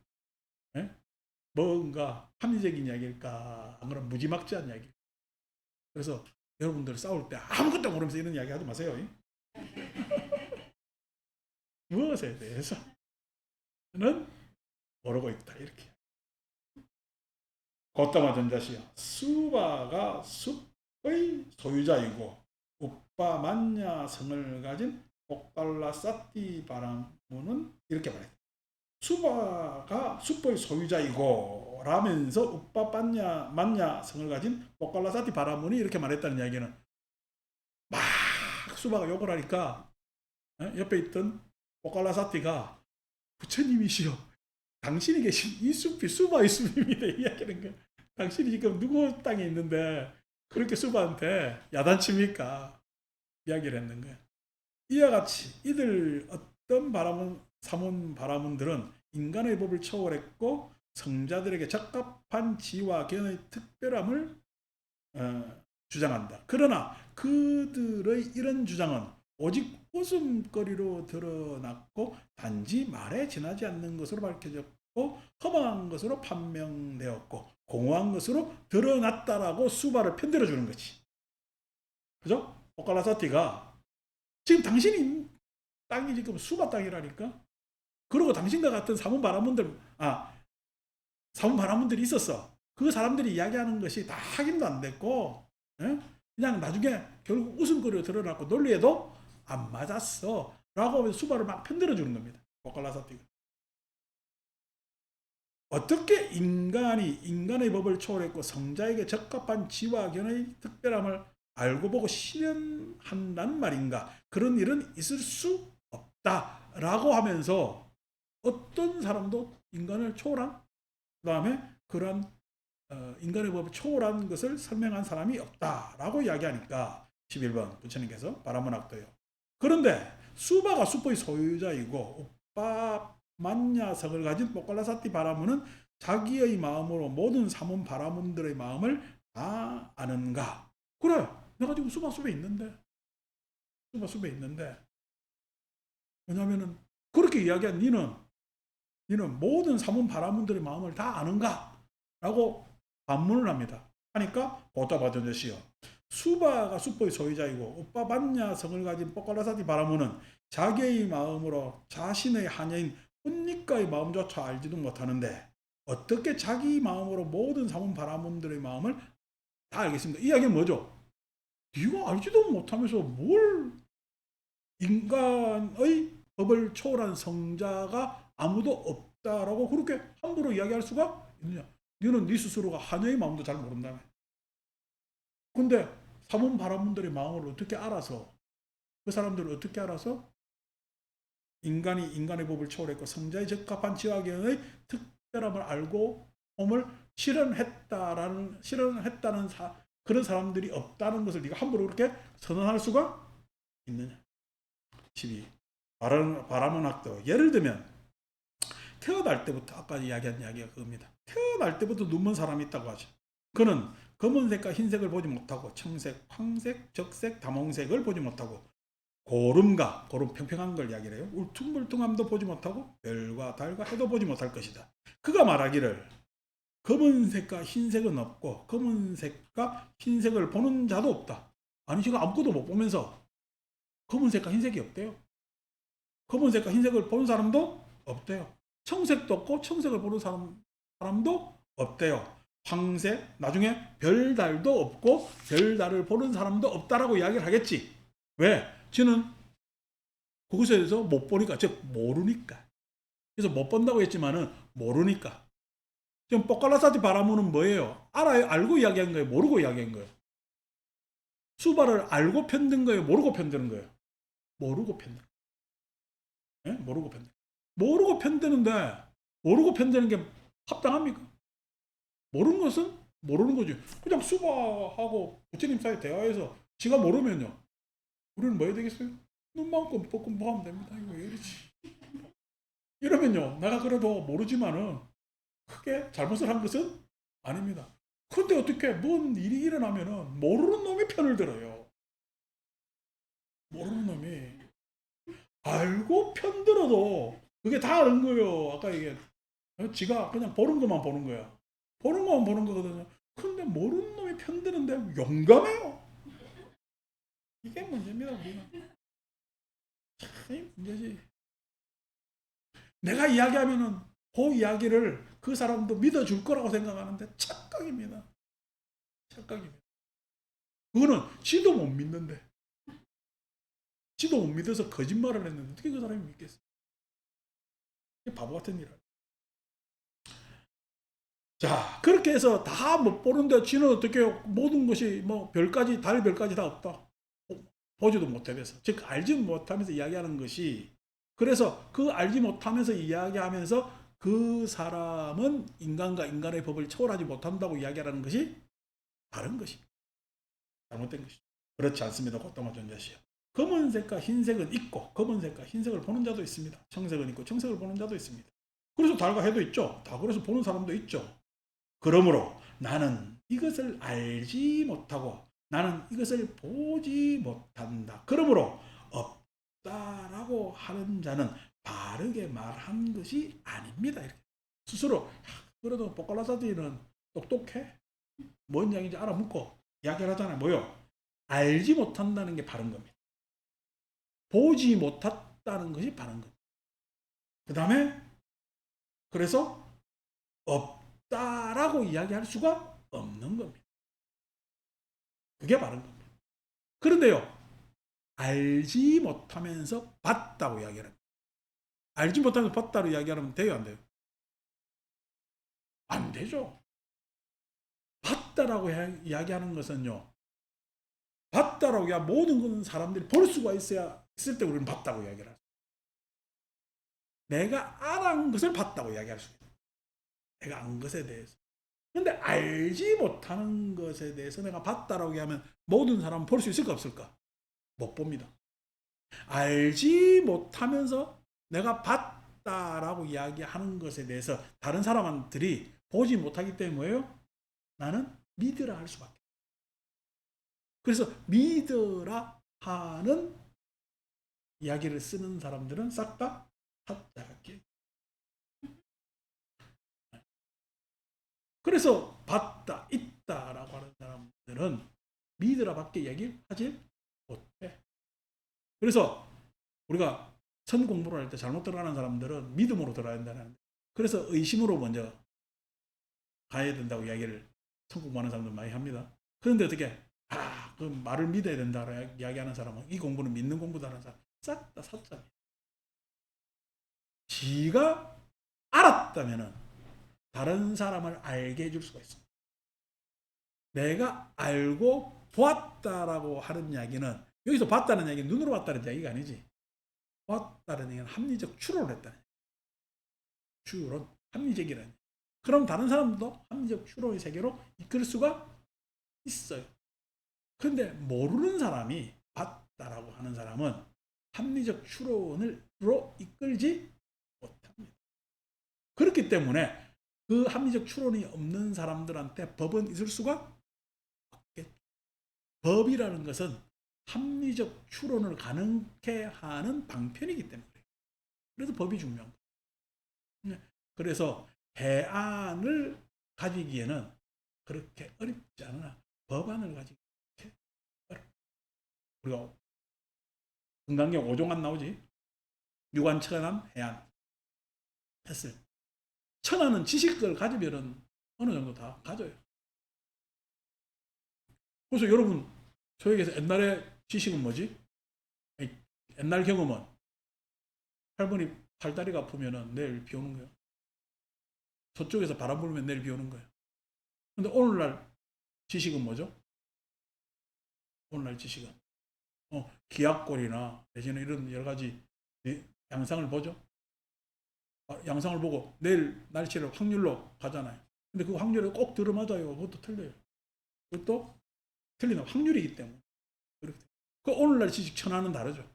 Speaker 1: 에? 뭔가 합리적인 이야기일까? 안 그러면 무지막지한 이야기. 그래서 여러분들 싸울 때 아무것도 모르면서 이런 이야기 하지 마세요. 무엇에 대해서는 모르고 있다. 이렇게. 곧다마 전자시여 수바가 숲의 소유자이고 우빠 만냐 성을 가진 옥발라사티 바라무는 이렇게 말했다. 수바가 숲의 소유자이고 라면서 우빠 만냐 성을 가진 옥발라사티 바라문이 이렇게 말했다는 이야기는 막 수바가 욕을 하니까 옆에 있던 옥발라사티가 부처님이시여 당신이 계신 이 숲이 수바의 숲입니다. 이야기하는 거야. 당신이 지금 누구 땅에 있는데 그렇게 수바한테 야단칩니까? 이야기를 했는 거야. 이와 같이 이들 어떤 사문 바라문들은 인간의 법을 초월했고 성자들에게 적합한 지와 견의 특별함을 주장한다. 그러나 그들의 이런 주장은 오직 웃음거리로 드러났고 단지 말에 지나지 않는 것으로 밝혀졌고 허망한 것으로 판명되었고 공허한 것으로 드러났다라고 수바를 편들어 주는 거지. 그죠? 포칼라사티가 지금 당신이 땅이 지금 수바 땅이라니까. 그리고 당신과 같은 사문바라문들이 있었어. 그 사람들이 이야기하는 것이 다 확인도 안 됐고, 예? 그냥 나중에 결국 웃음거리로 드러났고 논리에도 안 맞았어 라고 하면서 수바를 막 편들어 주는 겁니다. 포칼라사티가. 어떻게 인간이 인간의 법을 초월했고 성자에게 적합한 지와 견의 특별함을 알고 보고 실현한다는 말인가. 그런 일은 있을 수 없다라고 하면서 어떤 사람도 인간을 초월한, 그 다음에 그런 인간의 법을 초월한 것을 설명한 사람이 없다라고 이야기하니까 11번 부처님께서 바라문학도요. 그런데 수바가 수포의 소유자이고 오빠 만야석을 가진 포칼라사티 바라문은 자기의 마음으로 모든 사문 바라문들의 마음을 다 아는가. 그래, 내가 지금 수바숲에 있는데, 수바숲에 있는데, 왜냐면은 그렇게 이야기한 니는 모든 사문 바라문들의 마음을 다 아는가? 라고 반문을 합니다. 하니까 보타바존저시여, 수바가 수포의 소유자이고 오빠 반야성을 가진 포칼라사티 바라문은 자기의 마음으로 자신의 하녀인 혼니까의 마음조차 알지도 못하는데 어떻게 자기 마음으로 모든 사문 바라문들의 마음을 다 알겠습니다. 이 이야기는 뭐죠? 네가 알지도 못하면서 뭘 인간의 법을 초월한 성자가 아무도 없다라고 그렇게 함부로 이야기할 수가 있느냐? 너는 네 스스로가 하녀의 마음도 잘 모른다며. 근데 사문 바라문들의 마음을 어떻게 알아서, 그 사람들을 어떻게 알아서 인간이 인간의 법을 초월했고 성자의 적합한 지화경의 특별함을 알고 험을 실현했다는 그런 사람들이 없다는 것을 네가 함부로 그렇게 선언할 수가 있느냐? 12. 바라문학도. 예를 들면 태어날 때부터 아까 이야기한 이야기가 그겁니다. 태어날 때부터 눈먼 사람이 있다고 하죠. 그는 검은색과 흰색을 보지 못하고 청색, 황색, 적색, 다몽색을 보지 못하고 고름과 고름 평평한 걸 이야기를 해요. 울퉁불퉁함도 보지 못하고 별과 달과 해도 보지 못할 것이다. 그가 말하기를 검은색과 흰색은 없고 검은색과 흰색을 보는 자도 없다. 아니 지금 아무것도 못 보면서 검은색과 흰색이 없대요. 검은색과 흰색을 보는 사람도 없대요. 청색도 없고 청색을 보는 사람도 없대요. 황색, 나중에 별달도 없고 별달을 보는 사람도 없다라고 이야기를 하겠지. 왜? 저는 그것에 대해서 못 보니까, 즉 모르니까. 그래서 못 본다고 했지만은 모르니까. 지금 포칼라사티 바라문은 뭐예요? 알아요? 알고 이야기한 거예요? 모르고 이야기한 거예요? 수바를 알고 편든 거예요? 모르고 편드는 거예요? 모르고 편든. 예? 모르고 편든. 모르고 편드는데 모르고 편드는 게 합당합니까? 모르는 것은 모르는 거지. 그냥 수바하고 부처님 사이 대화에서 지가 모르면요. 우리는 뭐 해야 되겠어요? 눈만 끔뻑끔뻑 하면 됩니다. 이거 왜 이러지? 이러면요. 내가 그래도 모르지만은 크게 잘못을 한 것은 아닙니다. 그런데 어떻게 뭔 일이 일어나면은 모르는 놈이 편을 들어요. 모르는 놈이. 알고 편들어도 그게 다 아는 거예요. 아까 이게 지가 그냥 보는 것만 보는 거야. 보는 것만 보는 거거든요. 근데 모르는 놈이 편드는데 용감해요. 이게 문제입니다. 우리는. 참 문제지. 내가 이야기하면은 그 이야기를 그 사람도 믿어줄 거라고 생각하는데 착각입니다. 착각입니다. 그거는 지도 못 믿는데. 지도 못 믿어서 거짓말을 했는데 어떻게 그 사람이 믿겠어? 바보 같은 일을. 자, 그렇게 해서 다 못 보는데 지는 어떻게 모든 것이 뭐 별까지, 달별까지 다 없다. 보지도 못하면서. 즉, 알지 못하면서 이야기하는 것이, 그래서 그 알지 못하면서 이야기하면서 그 사람은 인간과 인간의 법을 초월하지 못한다고 이야기하는 것이 다른 것이. 잘못된 것이. 그렇지 않습니다. 고통과 존재시요. 검은색과 흰색은 있고 검은색과 흰색을 보는 자도 있습니다. 청색은 있고 청색을 보는 자도 있습니다. 그래서 달과 해도 있죠. 다 그래서 보는 사람도 있죠. 그러므로 나는 이것을 알지 못하고 나는 이것을 보지 못한다. 그러므로 없다라고 하는 자는 바르게 말한 것이 아닙니다. 이렇게. 스스로 그래도 포칼라사티는 똑똑해? 뭔 이야기인지 알아묻고 이야기를 하잖아요. 뭐요? 알지 못한다는 게 바른 겁니다. 보지 못했다는 것이 바른 겁니다. 그 다음에 그래서 없다라고 이야기할 수가 없는 겁니다. 그게 바른 겁니다. 그런데요, 알지 못하면서 봤다고 이야기를 합니다. 알지 못하면서 봤다고 이야기하면 돼요, 안 돼요? 안 되죠. 봤다라고 이야기하는 것은요, 봤다라고 야 모든 사람들이 볼 수가 있을 때 우리는 봤다고 이야기를 하죠. 내가 알은 것을 봤다고 이야기할 수 있어요. 내가 안 것에 대해서. 근데 알지 못하는 것에 대해서 내가 봤다라고 하면 모든 사람은 볼 수 있을까 없을까? 못 봅니다. 알지 못하면서 내가 봤다라고 이야기하는 것에 대해서 다른 사람들이 보지 못하기 때문에 나는 믿으라 할 수밖에. 그래서 믿으라 하는 이야기를 쓰는 사람들은 싹 다 사자같게. 그래서 봤다, 있다라고 하는 사람들은 믿으라밖에 이야기를 하지 못해. 그래서 우리가 선 공부를 할 때 잘못 들어가는 사람들은 믿음으로 들어야 된다는. 그래서 의심으로 먼저 가야 된다고 이야기를 선 공부하는 사람들 많이 합니다. 그런데 어떻게 그 말을 믿어야 된다라고 이야기하는 사람은 이 공부는 믿는 공부다 하는 사람 싹 다 사자입니다. 지가 알았다면은 다른 사람을 알게 해줄 수가 있습니다. 내가 알고 보았다라고 하는 이야기는 여기서 봤다는 이야기는 눈으로 봤다는 이야기가 아니지. 보았다는 얘기는 합리적 추론을 했다는 얘기. 추론, 합리적이라는. 그럼 다른 사람도 합리적 추론의 세계로 이끌 수가 있어요. 그런데 모르는 사람이 봤다라고 하는 사람은 합리적 추론으로 이끌지 못합니다. 그렇기 때문에 그 합리적 추론이 없는 사람들한테 법은 있을 수가 없겠죠. 법이라는 것은 합리적 추론을 가능케 하는 방편이기 때문에 그래서 법이 중요한 거예요. 그래서 해안을 가지기에는 그렇게 어렵지 않으나 법안을 가지기 어렵다. 우리가 금강경 5종안 나오지. 유관, 천안, 해안 했을 때 천안은 지식을 가지면 어느 정도 다 가져요. 그래서 여러분 저에게서 옛날에 지식은 뭐지? 옛날 경험은 할머니 팔다리가 아프면 내일 비 오는 거예요. 저쪽에서 바람 불면 내일 비 오는 거예요. 근데 오늘날 지식은 뭐죠? 오늘날 지식은 기압골이나 내지는 이런 여러 가지 양상을 보죠. 양상을 보고 내일 날씨를 확률로 가잖아요. 근데 그 확률에 꼭 들어맞아요. 그것도 틀려요. 그것도 틀리는 확률이기 때문에. 그 오늘날 지식 천하는 다르죠.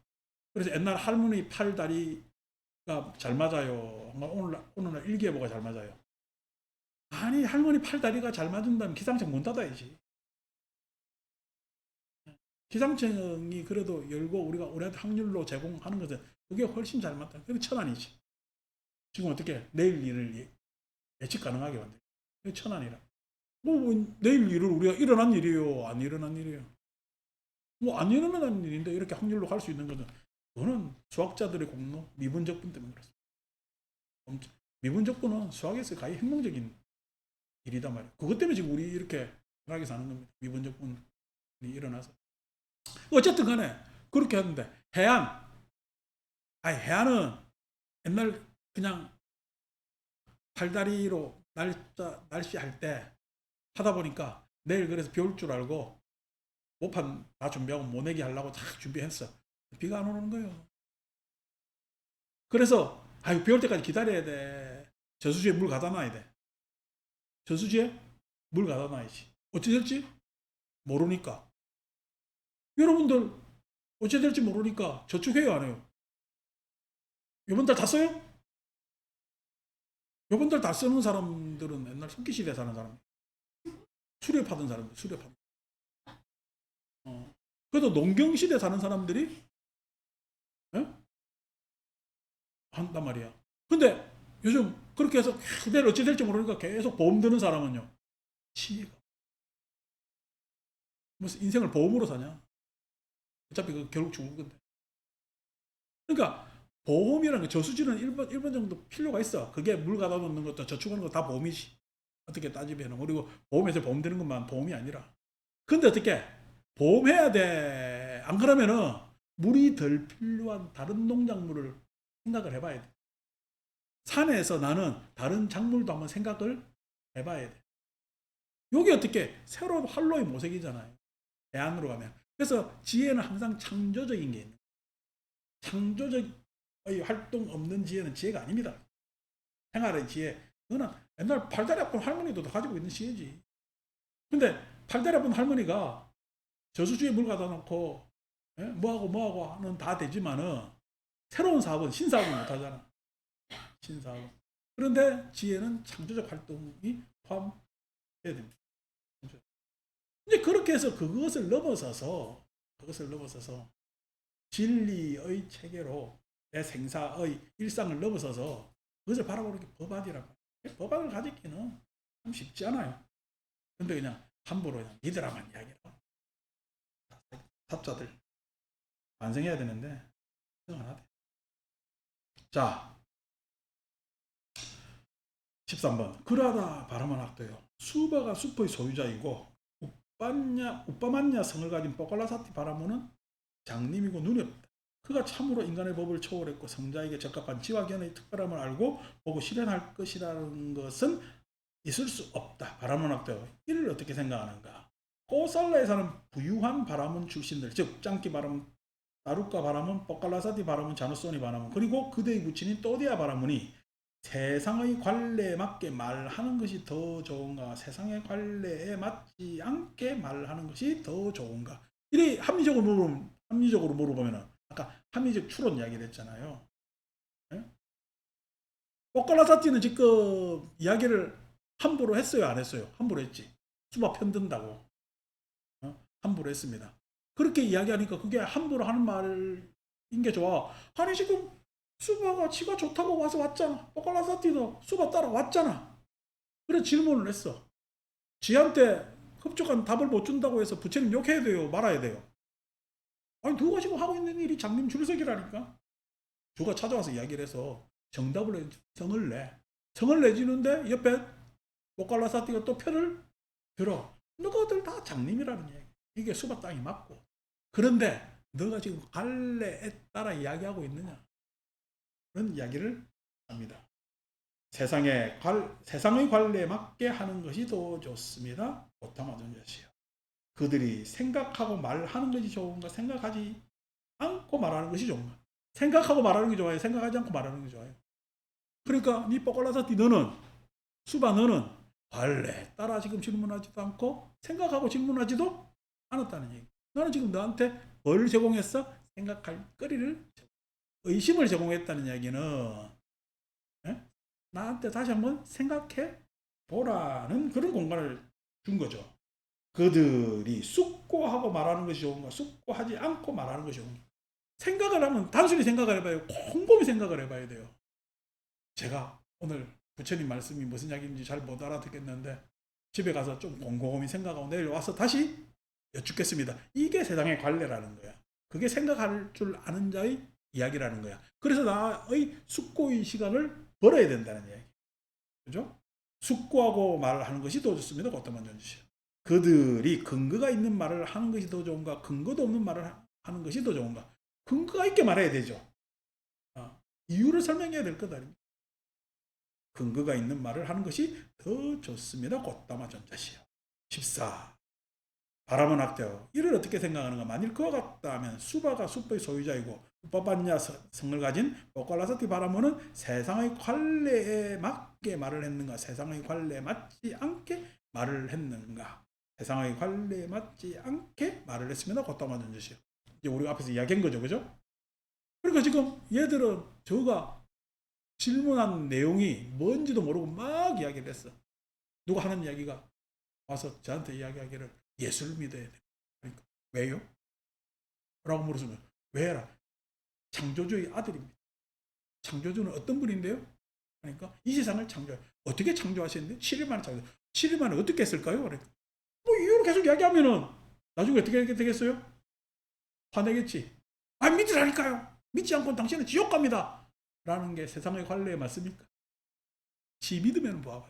Speaker 1: 그래서 옛날 할머니 팔다리가 잘 맞아요. 오늘날 일기예보가 잘 맞아요. 아니 할머니 팔다리가 잘 맞은다면 기상청 문 닫아야지. 기상청이 그래도 열고 우리한테 확률로 제공하는 것은 그게 훨씬 잘 맞다. 그게 천안이지. 지금 어떻게 내일 일을 예측 가능하게 만들어. 그게 천안이라. 내일 일을 우리가 일어난 일이에요? 안 일어난 일이에요? 안 일어나는 일인데 이렇게 확률로 갈 수 있는 것은 그거는 수학자들의 공로, 미분적분 때문에 그렇습니다. 미분적분은 수학에서 가히 혁명적인 일이다 말이에요. 그것 때문에 지금 우리 이렇게 편하게 사는 겁니다. 미분적분이 일어나서. 어쨌든 간에 그렇게 하는데 해안은 옛날 그냥 팔다리로 날씨 할 때 하다 보니까 내일 그래서 비 올 줄 알고 모판 다 준비하고 모내기 하려고 다 준비했어. 비가 안 오는 거예요. 그래서 비 올 때까지 기다려야 돼. 저수지에 물 가다 놔야 돼. 저수지에 물 가다 놔야지. 어찌 될지 모르니까. 여러분들 어찌 될지 모르니까 저축해요 안 해요? 이번 달 다 써요? 이번 달 다 쓰는 사람들은 옛날 석기시대 사는 사람, 수렵하던 사람들, 수렵하던. 그래도 농경시대 사는 사람들이 한단 말이야. 근데 요즘 그렇게 해서 내일 어찌 될지 모르니까 계속 보험 드는 사람은요. 치매가. 무슨 인생을 보험으로 사냐? 어차피 그 결국 죽을 건데. 그러니까 보험이라는 게 저수지는 1번 정도 필요가 있어. 그게 물 가다 놓는 것도 저축하는 거 다 보험이지. 어떻게 따지면. 그리고 보험에서 보험되는 것만 보험이 아니라. 근데 어떻게 보험해야 돼. 안 그러면은 물이 덜 필요한 다른 농작물을 생각을 해봐야 돼. 산에서 나는 다른 작물도 한번 생각을 해봐야 돼. 여기 어떻게 새로운 활로의 모색이잖아요. 대안으로 가면. 그래서 지혜는 항상 창조적인 게 있는 거예요. 창조적의 활동 없는 지혜는 지혜가 아닙니다. 생활의 지혜. 그거는 옛날 팔다리 아픈 할머니도 다 가지고 있는 지혜지. 근데 팔다리 아픈 할머니가 저수지에 물 가다 놓고 뭐하고 하는 다 되지만은 새로운 사업은 신사업은 못하잖아. 신사업. 그런데 지혜는 창조적 활동이 포함돼야 됩니다. 이제 그렇게 해서 그것을 넘어서서 진리의 체계로 내 생사의 일상을 넘어서서 그것을 바라보는 게 법학이라고. 법학을 가지기는 참 쉽지 않아요. 근데 그냥 함부로 그냥 믿으라만 이야기라고. 사자들 반성해야 되는데 생각 안 하대. 자, 13번. 그러하다 바람은 악도요. 수바가 숲의 소유자이고 우빠만냐 성을 가진 뽀갈라사티 바라모는 장님이고 눈이 없다. 그가 참으로 인간의 법을 초월했고 성자에게 적합한 지와 견의 특별함을 알고 보고 실현할 것이라는 것은 있을 수 없다. 바람은 악도요. 이를 어떻게 생각하는가? 꼬살라에 사는 부유한 바라문 출신들, 즉 짱키 바라문, 나루카 바라문, 뽀갈라사티 바라문, 자누소니 바라문, 그리고 그대의 부친인 또디아 바라문이 세상의 관례에 맞게 말하는 것이 더 좋은가? 세상의 관례에 맞지 않게 말하는 것이 더 좋은가? 이래 합리적으로 물어보면 아까 합리적 추론 이야기를 했잖아요. 예? 뽀깔라사티는 지금 이야기를 함부로 했어요, 안 했어요? 함부로 했지. 수바 편든다고. 함부로 했습니다. 그렇게 이야기하니까 그게 함부로 하는 말인 게 좋아. 아니 지금 수바가 지가 좋다고 와서 왔잖아. 뽀깔라사티도 수바 따라왔잖아. 그래 질문을 했어. 지한테 흡족한 답을 못 준다고 해서 부처님 욕해야 돼요? 말아야 돼요? 아니 누가 지금 하고 있는 일이 장님 줄석이라니까. 누가 찾아와서 이야기를 해서 정답을 성을 내. 성을 내주는데 옆에 뽀깔라사티가 또 편을 들어. 너희들 다 장님이라는 얘기. 이게 수바 땅이 맞고. 그런데 너가 지금 갈래에 따라 이야기하고 있느냐? 그런 이야기를 합니다. 세상의 관례에 맞게 하는 것이 더 좋습니다. 오타마존 자시요. 그들이 생각하고 말하는 것이 좋은가? 생각하지 않고 말하는 것이 좋은가? 생각하고 말하는 게 좋아요? 생각하지 않고 말하는 게 좋아요? 그러니까 니 뽀글라사티 너는 수바 너는 관례 따라 지금 질문하지도 않고 생각하고 질문하지도 않았다는 얘기. 나는 지금 너한테 뭘 제공했어? 생각할 거리를 의심을 제공했다는 이야기는 나한테 다시 한번 생각해 보라는 그런 공간을 준 거죠. 그들이 숙고하고 말하는 것이 좋은가, 숙고하지 않고 말하는 것이 좋은가. 생각을 하면 단순히 생각을 해봐요. 곰곰이 생각을 해봐야 돼요. 제가 오늘 부처님 말씀이 무슨 이야기인지 잘 못 알아듣겠는데 집에 가서 좀 곰곰이 생각하고 내일 와서 다시 여쭙겠습니다. 이게 세상의 관례라는 거야. 그게 생각할 줄 아는 자의 이야기라는 거야. 그래서 나의 숙고의 시간을 벌어야 된다는 이야기. 그죠? 숙고하고 말하는 것이 더 좋습니다. 고타만 전주시. 그들이 근거가 있는 말을 하는 것이 더 좋은가? 근거도 없는 말을 하는 것이 더 좋은가? 근거가 있게 말해야 되죠. 이유를 설명해야 될 것 아닙니까? 근거가 있는 말을 하는 것이 더 좋습니다. 고타마 전자시요. 14. 바람은 악되어 이를 어떻게 생각하는가? 만일 그와 같다면 수바가 숲의 소유자이고 우빠반야 성을 가진 뽀깔라사티 바라모는 세상의 관례에 맞게 말을 했는가? 세상의 관례에 맞지 않게 말을 했는가? 세상의 관례에 맞지 않게 말을 했습니다. 고타마 전자시요. 이제 우리가 앞에서 이야기한 거죠, 그죠? 그러니까 지금 얘들은 저가 질문한 내용이 뭔지도 모르고 막 이야기를 했어. 누가 하는 이야기가 와서 저한테 이야기하기를 예수를 믿어야 돼. 그러니까 왜요? 라고 물었으면 왜라? 창조주의 아들입니다. 창조주는 어떤 분인데요? 그러니까 이 세상을 어떻게 창조하셨는데 7일 만에 창조. 7일 만에 어떻게 했을까요? 그러니까 뭐 이유를 계속 이야기하면은 나중에 어떻게 되겠어요? 화내겠지. 아, 믿으라니까요. 믿지 않고는 당신은 지옥 갑니다. 라는 게 세상의 관례에 맞습니까? 지 믿으면 뭐하고.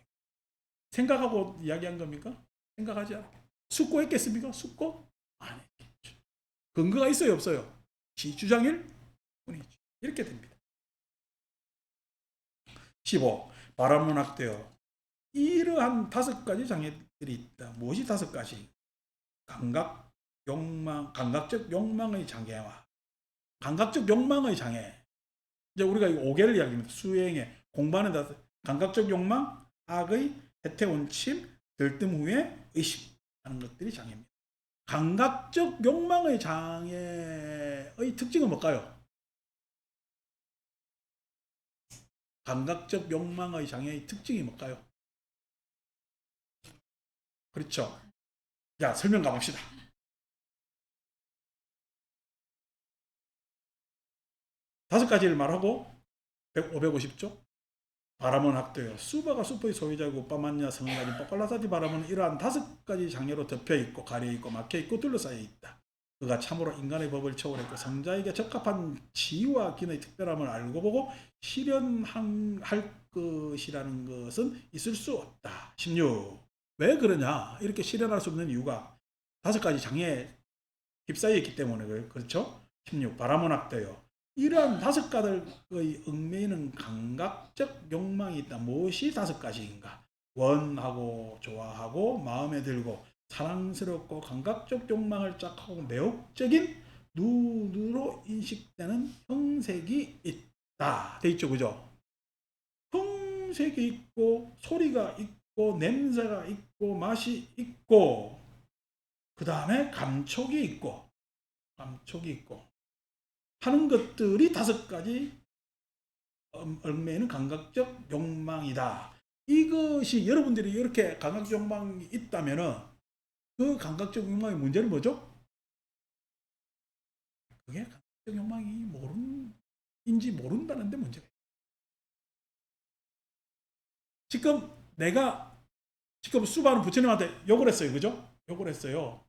Speaker 1: 생각하고 이야기한 겁니까? 생각하지 않아. 숙고했겠습니까? 숙고? 안 했겠죠. 근거가 있어요, 없어요? 지 주장일 뿐이지. 이렇게 됩니다. 15. 바람문학대요. 이러한 5가지 장애들이 있다. 무엇이 5가지? 감각, 욕망, 감각적 욕망의 장애와 감각적 욕망의 장애. 이제 우리가 5개를 이야기합니다. 수행에 공부하는 감각적 욕망, 악의, 혜택 원침, 들뜸 후에 의심 하는 것들이 장애입니다. 감각적 욕망의 장애의 특징은 뭘까요? 감각적 욕망의 장애의 특징이 뭘까요? 그렇죠. 자, 설명 가봅시다. 5가지를 말하고 550조. 바람은 학도요. 수바가 수포의 소유자고 빠만냐 성을 가진 뽀깔라사티 바람은 이러한 5가지 장애로 덮여있고 가려있고 막혀있고 둘러싸여 있다. 그가 참으로 인간의 법을 초월했고 성자에게 적합한 지와 기의 특별함을 알고 보고 실현할 것이라는 것은 있을 수 없다. 16. 왜 그러냐? 이렇게 실현할 수 없는 이유가 5가지 장애에 휩싸여 있기 때문에 그렇죠? 16. 바람은 학도요. 이러한 5가지의 얽매이는 감각적 욕망이 있다. 무엇이 5가지인가? 원하고 좋아하고 마음에 들고 사랑스럽고 감각적 욕망을 짝하고 매혹적인 눈으로 인식되는 형색이 있다. 돼 있죠, 그죠? 형색이 있고 소리가 있고 냄새가 있고 맛이 있고 그 다음에 감촉이 있고 하는 것들이 5가지 얽매이는 감각적 욕망이다. 이것이 여러분들이 이렇게 감각적 욕망이 있다면은 그 감각적 욕망의 문제는 뭐죠? 그게 감각적 욕망이 인지 모른다는데 문제가 있어요. 지금 수바는 부처님한테 욕을 했어요. 그죠? 욕을 했어요.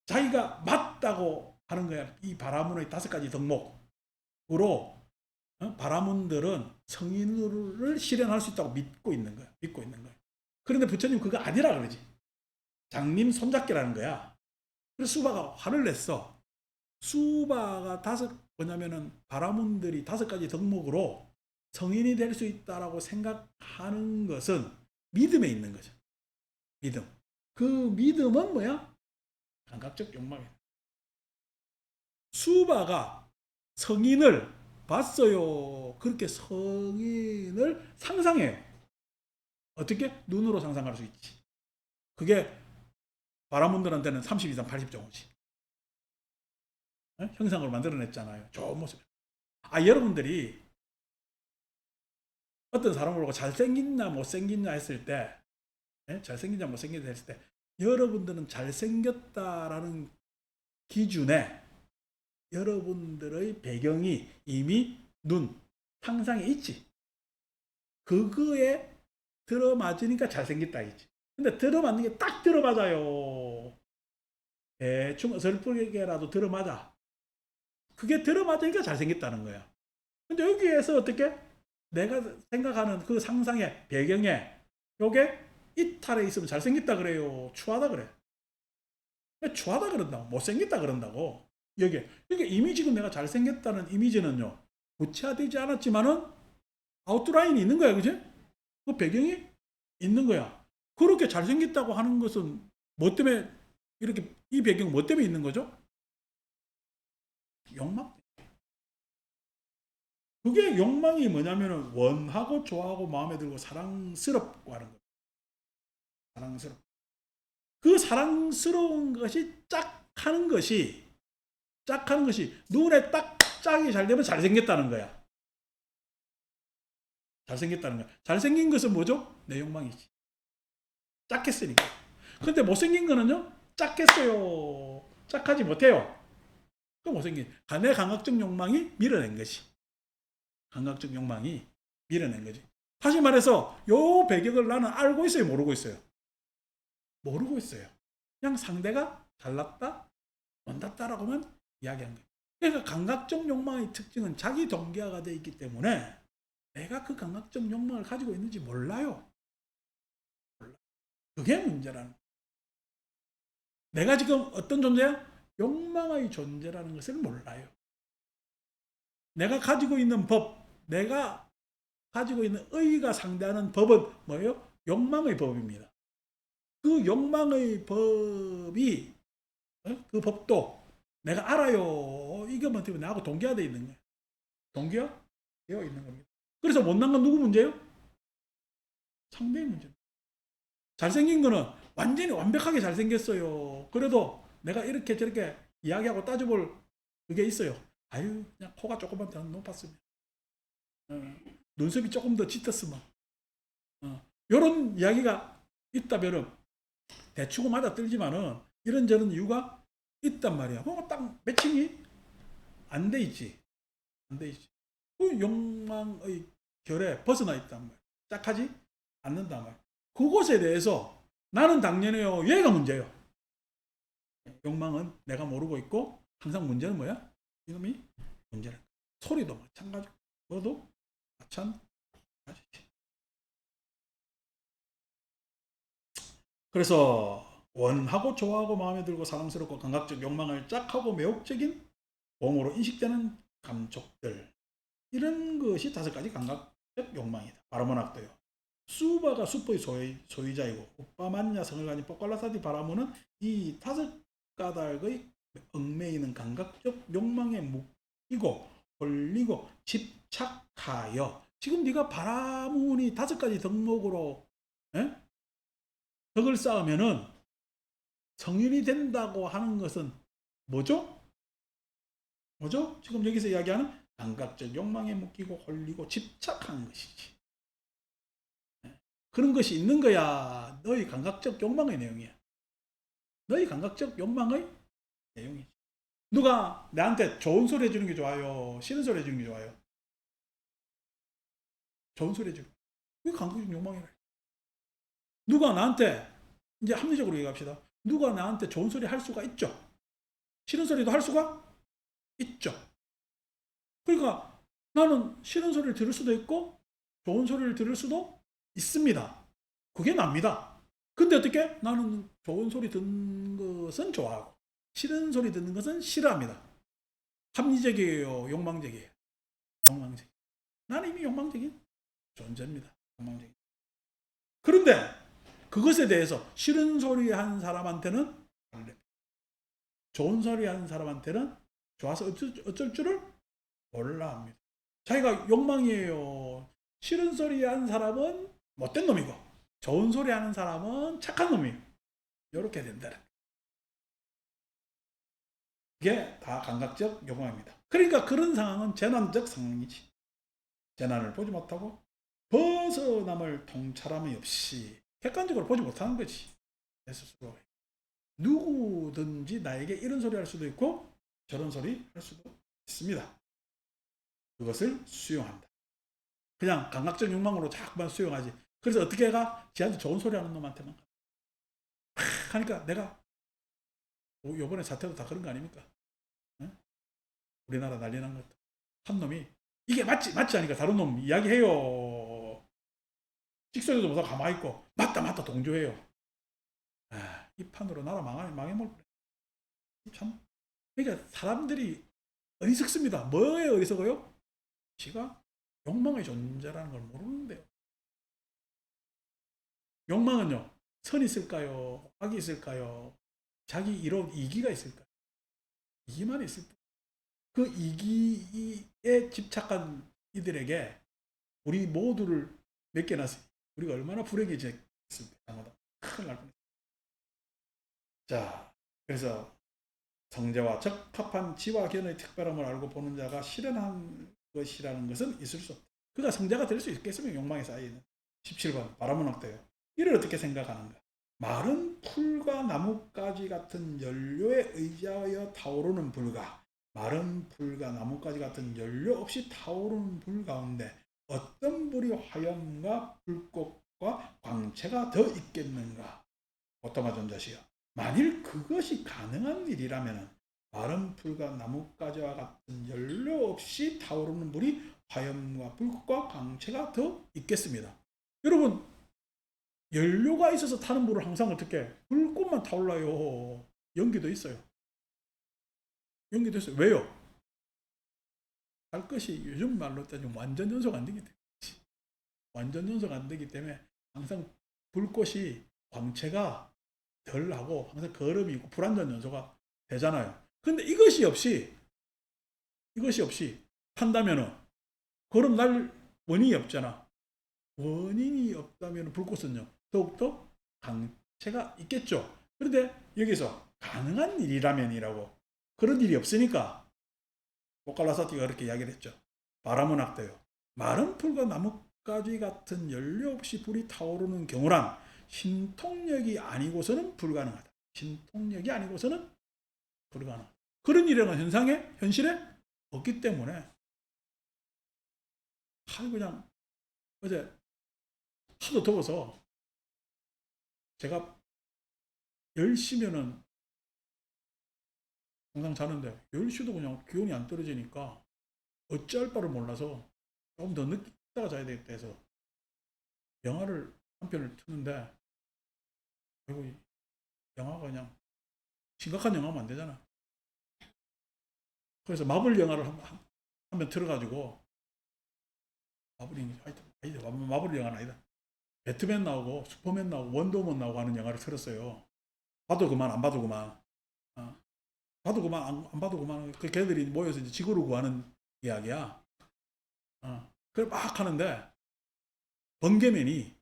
Speaker 1: 자기가 맞다고 하는 거야. 이 바라문의 5가지 덕목으로 바라문들은 성인을 실현할 수 있다고 믿고 있는 거야. 그런데 부처님 그거 아니라 그러지. 장님 손잡기라는 거야. 그래서 수바가 화를 냈어. 수바가 뭐냐면은 바라문들이 5가지 덕목으로 성인이 될 수 있다라고 생각하는 것은 믿음에 있는 거죠. 믿음. 그 믿음은 뭐야? 감각적 욕망이야. 수바가 성인을 봤어요. 그렇게 성인을 상상해요. 어떻게? 눈으로 상상할 수 있지. 그게 바라문들한테는 30 이상 80정도지. 형상으로 만들어냈잖아요. 좋은 모습. 여러분들이 어떤 사람을 보고 잘생겼냐 못생겼냐 했을 때, 잘생겼냐 못생겼냐 했을 때, 여러분들은 잘생겼다라는 기준에 여러분들의 배경이 이미 상상에 있지. 그거에 들어맞으니까 잘생겼다 했지. 근데 들어맞는 게 딱 들어맞아요. 대충 어설프게라도 들어맞아. 그게 들어맞으니까 잘생겼다는 거야. 근데 여기에서 어떻게? 내가 생각하는 그 상상의 배경에 요게 이탈에 있으면 잘생겼다 그래요? 추하다 그래? 추하다 그런다고? 못생겼다 그런다고? 여기 이미 지금 내가 잘생겼다는 이미지는요, 구체화되지 않았지만은 아웃라인이 있는 거야, 그지? 그 배경이 있는 거야. 그렇게 잘생겼다고 하는 것은 뭐 때문에 이렇게 이 배경 뭐 때문에 있는 거죠? 욕망. 그게 욕망이 뭐냐면은 원하고 좋아하고 마음에 들고 사랑스럽고 하는 거예요. 그 사랑스러운 것이 짝 하는 것이 눈에 딱 짝이 잘 되면 잘생겼다는 거야. 잘생긴 것은 뭐죠? 내 욕망이지. 짝했으니까. 근데 못생긴 거는요? 짝했어요. 짝하지 못해요. 그 못생긴. 내 감각적 욕망이 밀어낸 것이. 다시 말해서 요 배경을 나는 알고 있어요? 모르고 있어요? 모르고 있어요. 그냥 상대가 잘났다, 못났다라고만 이야기한 거예요. 그러니까 감각적 욕망의 특징은 자기 동기화가 되어 있기 때문에 내가 그 감각적 욕망을 가지고 있는지 몰라요. 그게 문제라는 거예요. 내가 지금 어떤 존재야? 욕망의 존재라는 것을 몰라요. 내가 가지고 있는 법, 내가 가지고 있는 의의가 상대하는 법은 뭐예요? 욕망의 법입니다. 그 욕망의 법이, 그 법도 내가 알아요. 이게 뭐 때문에 나하고 동기화되어 있는 거예요. 동기화되어 있는 겁니다. 그래서 못난 건 누구 문제예요? 상대의 문제입니다. 잘생긴 거는 완전히 완벽하게 잘생겼어요. 그래도 내가 이렇게 저렇게 이야기하고 따져볼 그게 있어요. 아유, 그냥 코가 조금만 더 높았으면, 눈썹이 조금 더 짙었으면, 이런 이야기가 있다면은 대충 맞아 들지만은 이런저런 이유가 있단 말이야. 그거 딱 매칭이 안 돼 있지. 안 돼 있지. 그 욕망의 결에 벗어나 있단 말이야. 짝하지 않는단 말이야. 그것에 대해서 나는 당연해요. 얘가 문제예요. 욕망은 내가 모르고 있고 항상 문제는 뭐야? 이놈이 문제라. 소리도 마찬가지고 너도 마찬가지지. 그래서 원하고 좋아하고 마음에 들고 사랑스럽고 감각적 욕망을 짝하고 매혹적인 몸으로 인식되는 감촉들, 이런 것이 5가지 감각적 욕망이다. 바라문학도요. 수바가 수포의 소유자이고 오빠만냐 성을 가진 포칼라사디 바라문은 이 5가닥의 얽매이는 감각적 욕망에 묶이고 홀리고 집착하여, 지금 네가 바라문이 5가지 덕목으로 덕을 쌓으면은 성인이 된다고 하는 것은 뭐죠? 뭐죠? 지금 여기서 이야기하는 감각적 욕망에 묶이고 홀리고 집착한 것이지. 그런 것이 있는 거야. 너희 감각적 욕망의 내용이야. 너희 감각적 욕망의 내용이지. 누가 나한테 좋은 소리 해주는 게 좋아요? 싫은 소리 해주는 게 좋아요? 좋은 소리 해주는 게. 그게 감각적 욕망이라. 누가 나한테, 이제 합리적으로 얘기합시다. 누가 나한테 좋은 소리 할 수가 있죠. 싫은 소리도 할 수가 있죠. 그러니까 나는 싫은 소리를 들을 수도 있고 좋은 소리를 들을 수도 있습니다. 그게 납니다. 근데 어떻게? 나는 좋은 소리 듣는 것은 좋아하고 싫은 소리 듣는 것은 싫어합니다. 합리적이에요? 욕망적이에요? 욕망적. 나는 이미 욕망적인 존재입니다. 욕망적인. 그런데 그것에 대해서 싫은 소리 한 사람한테는 좋은 소리 하는 사람한테는 좋아서 어쩔 줄을 몰라 합니다. 자기가 욕망이에요. 싫은 소리 하는 사람은 못된 놈이고 좋은 소리 하는 사람은 착한 놈이에요. 이렇게 된다. 이게 다 감각적 욕망입니다. 그러니까 그런 상황은 재난적 상황이지. 재난을 보지 못하고 벗어남을 통찰함이 없이 객관적으로 보지 못하는 거지. 내 스스로. 누구든지 나에게 이런 소리 할 수도 있고 저런 소리 할 수도 있습니다. 그것을 수용한다. 그냥 감각적 욕망으로 자꾸만 수용하지. 그래서 어떻게 해가? 지한테 좋은 소리 하는 놈한테만 하니까 내가 요번에 사태도 다 그런 거 아닙니까? 응? 우리나라 난리 난 것도 한 놈이 이게 맞지 하니까 다른 놈 이야기해요. 찍소리도 못하고 가만히 있고 맞다 동조해요. 이 판으로 나라 망해볼 참. 그러니까 사람들이 어리석습니다. 뭐에 어리석어요? 지가 욕망의 존재라는 걸 모르는데요. 욕망은요, 선이 있을까요? 악이 있을까요? 자기 이론 이기가 있을까요? 이기만 있을 뿐. 그 이기에 집착한 이들에게 우리 모두를 맡겨놨어요. 우리가 얼마나 불행해졌습니까? 큰일 날 뻔했어요. 자, 그래서 성자와 적합한 지와 견의 특별함을 알고 보는 자가 실현한 것이라는 것은 있을 수 없다. 그가 성자가 될 수 있겠으면 욕망에 쌓이는 17번 바라문학도요. 이를 어떻게 생각하는가? 마른 풀과 나뭇가지 같은 연료에 의지하여 타오르는 불과 마른 풀과 나뭇가지 같은 연료 없이 타오르는 불 가운데 어떤 불이 화염과 불꽃과 광채가 더 있겠는가? 오토마 전자시여. 만일 그것이 가능한 일이라면 마른 풀과 나뭇가지와 같은 연료 없이 타오르는 물이 화염과 불꽃과 광채가 더 있겠습니다. 여러분, 연료가 있어서 타는 물을 항상 어떻게 불꽃만 타올라요. 연기도 있어요. 연기도 있어요. 왜요? 할 것이 요즘 말로 따지면 완전 연소가 안 되기 때문에, 완전 연소가 안 되기 때문에 항상 불꽃이 광채가 덜 나고 항상 거름이 있고 불완전 연소가 되잖아요. 근데 이것이 없이 탄다면은 거름 날 원인이 없잖아. 원인이 없다면 불꽃은요 더욱더 강체가 있겠죠. 그런데 여기서 가능한 일이라면이라고, 그런 일이 없으니까 보칼라사티가 그렇게 이야기를 했죠. 바람은 악돼요. 마른 풀과 나뭇가지 같은 연료 없이 불이 타오르는 경우란 신통력이 아니고서는 불가능하다. 신통력이 아니고서는 불가능하다. 그런 일이라는 현실에 없기 때문에 그냥 어제 하도 더워서 제가 10시면은 항상 자는데 10시도 그냥 기온이 안 떨어지니까 어찌할 바를 몰라서 조금 더 늦게 있다가 자야 되겠다 해서 영화를 한 편을 트는데, 그리고 영화가 그냥 심각한 영화면 안 되잖아. 그래서 마블 영화를 한 편 틀어가지고, 마블 영화는 아니다. 배트맨 나오고 슈퍼맨 나오고 원더우먼 나오고 하는 영화를 틀었어요. 봐도 그만 안 봐도 그만. 봐도 그만 안 봐도 그만. 그 걔들이 모여서 이제 지구를 구하는 이야기야. 그걸 막 하는데 번개맨이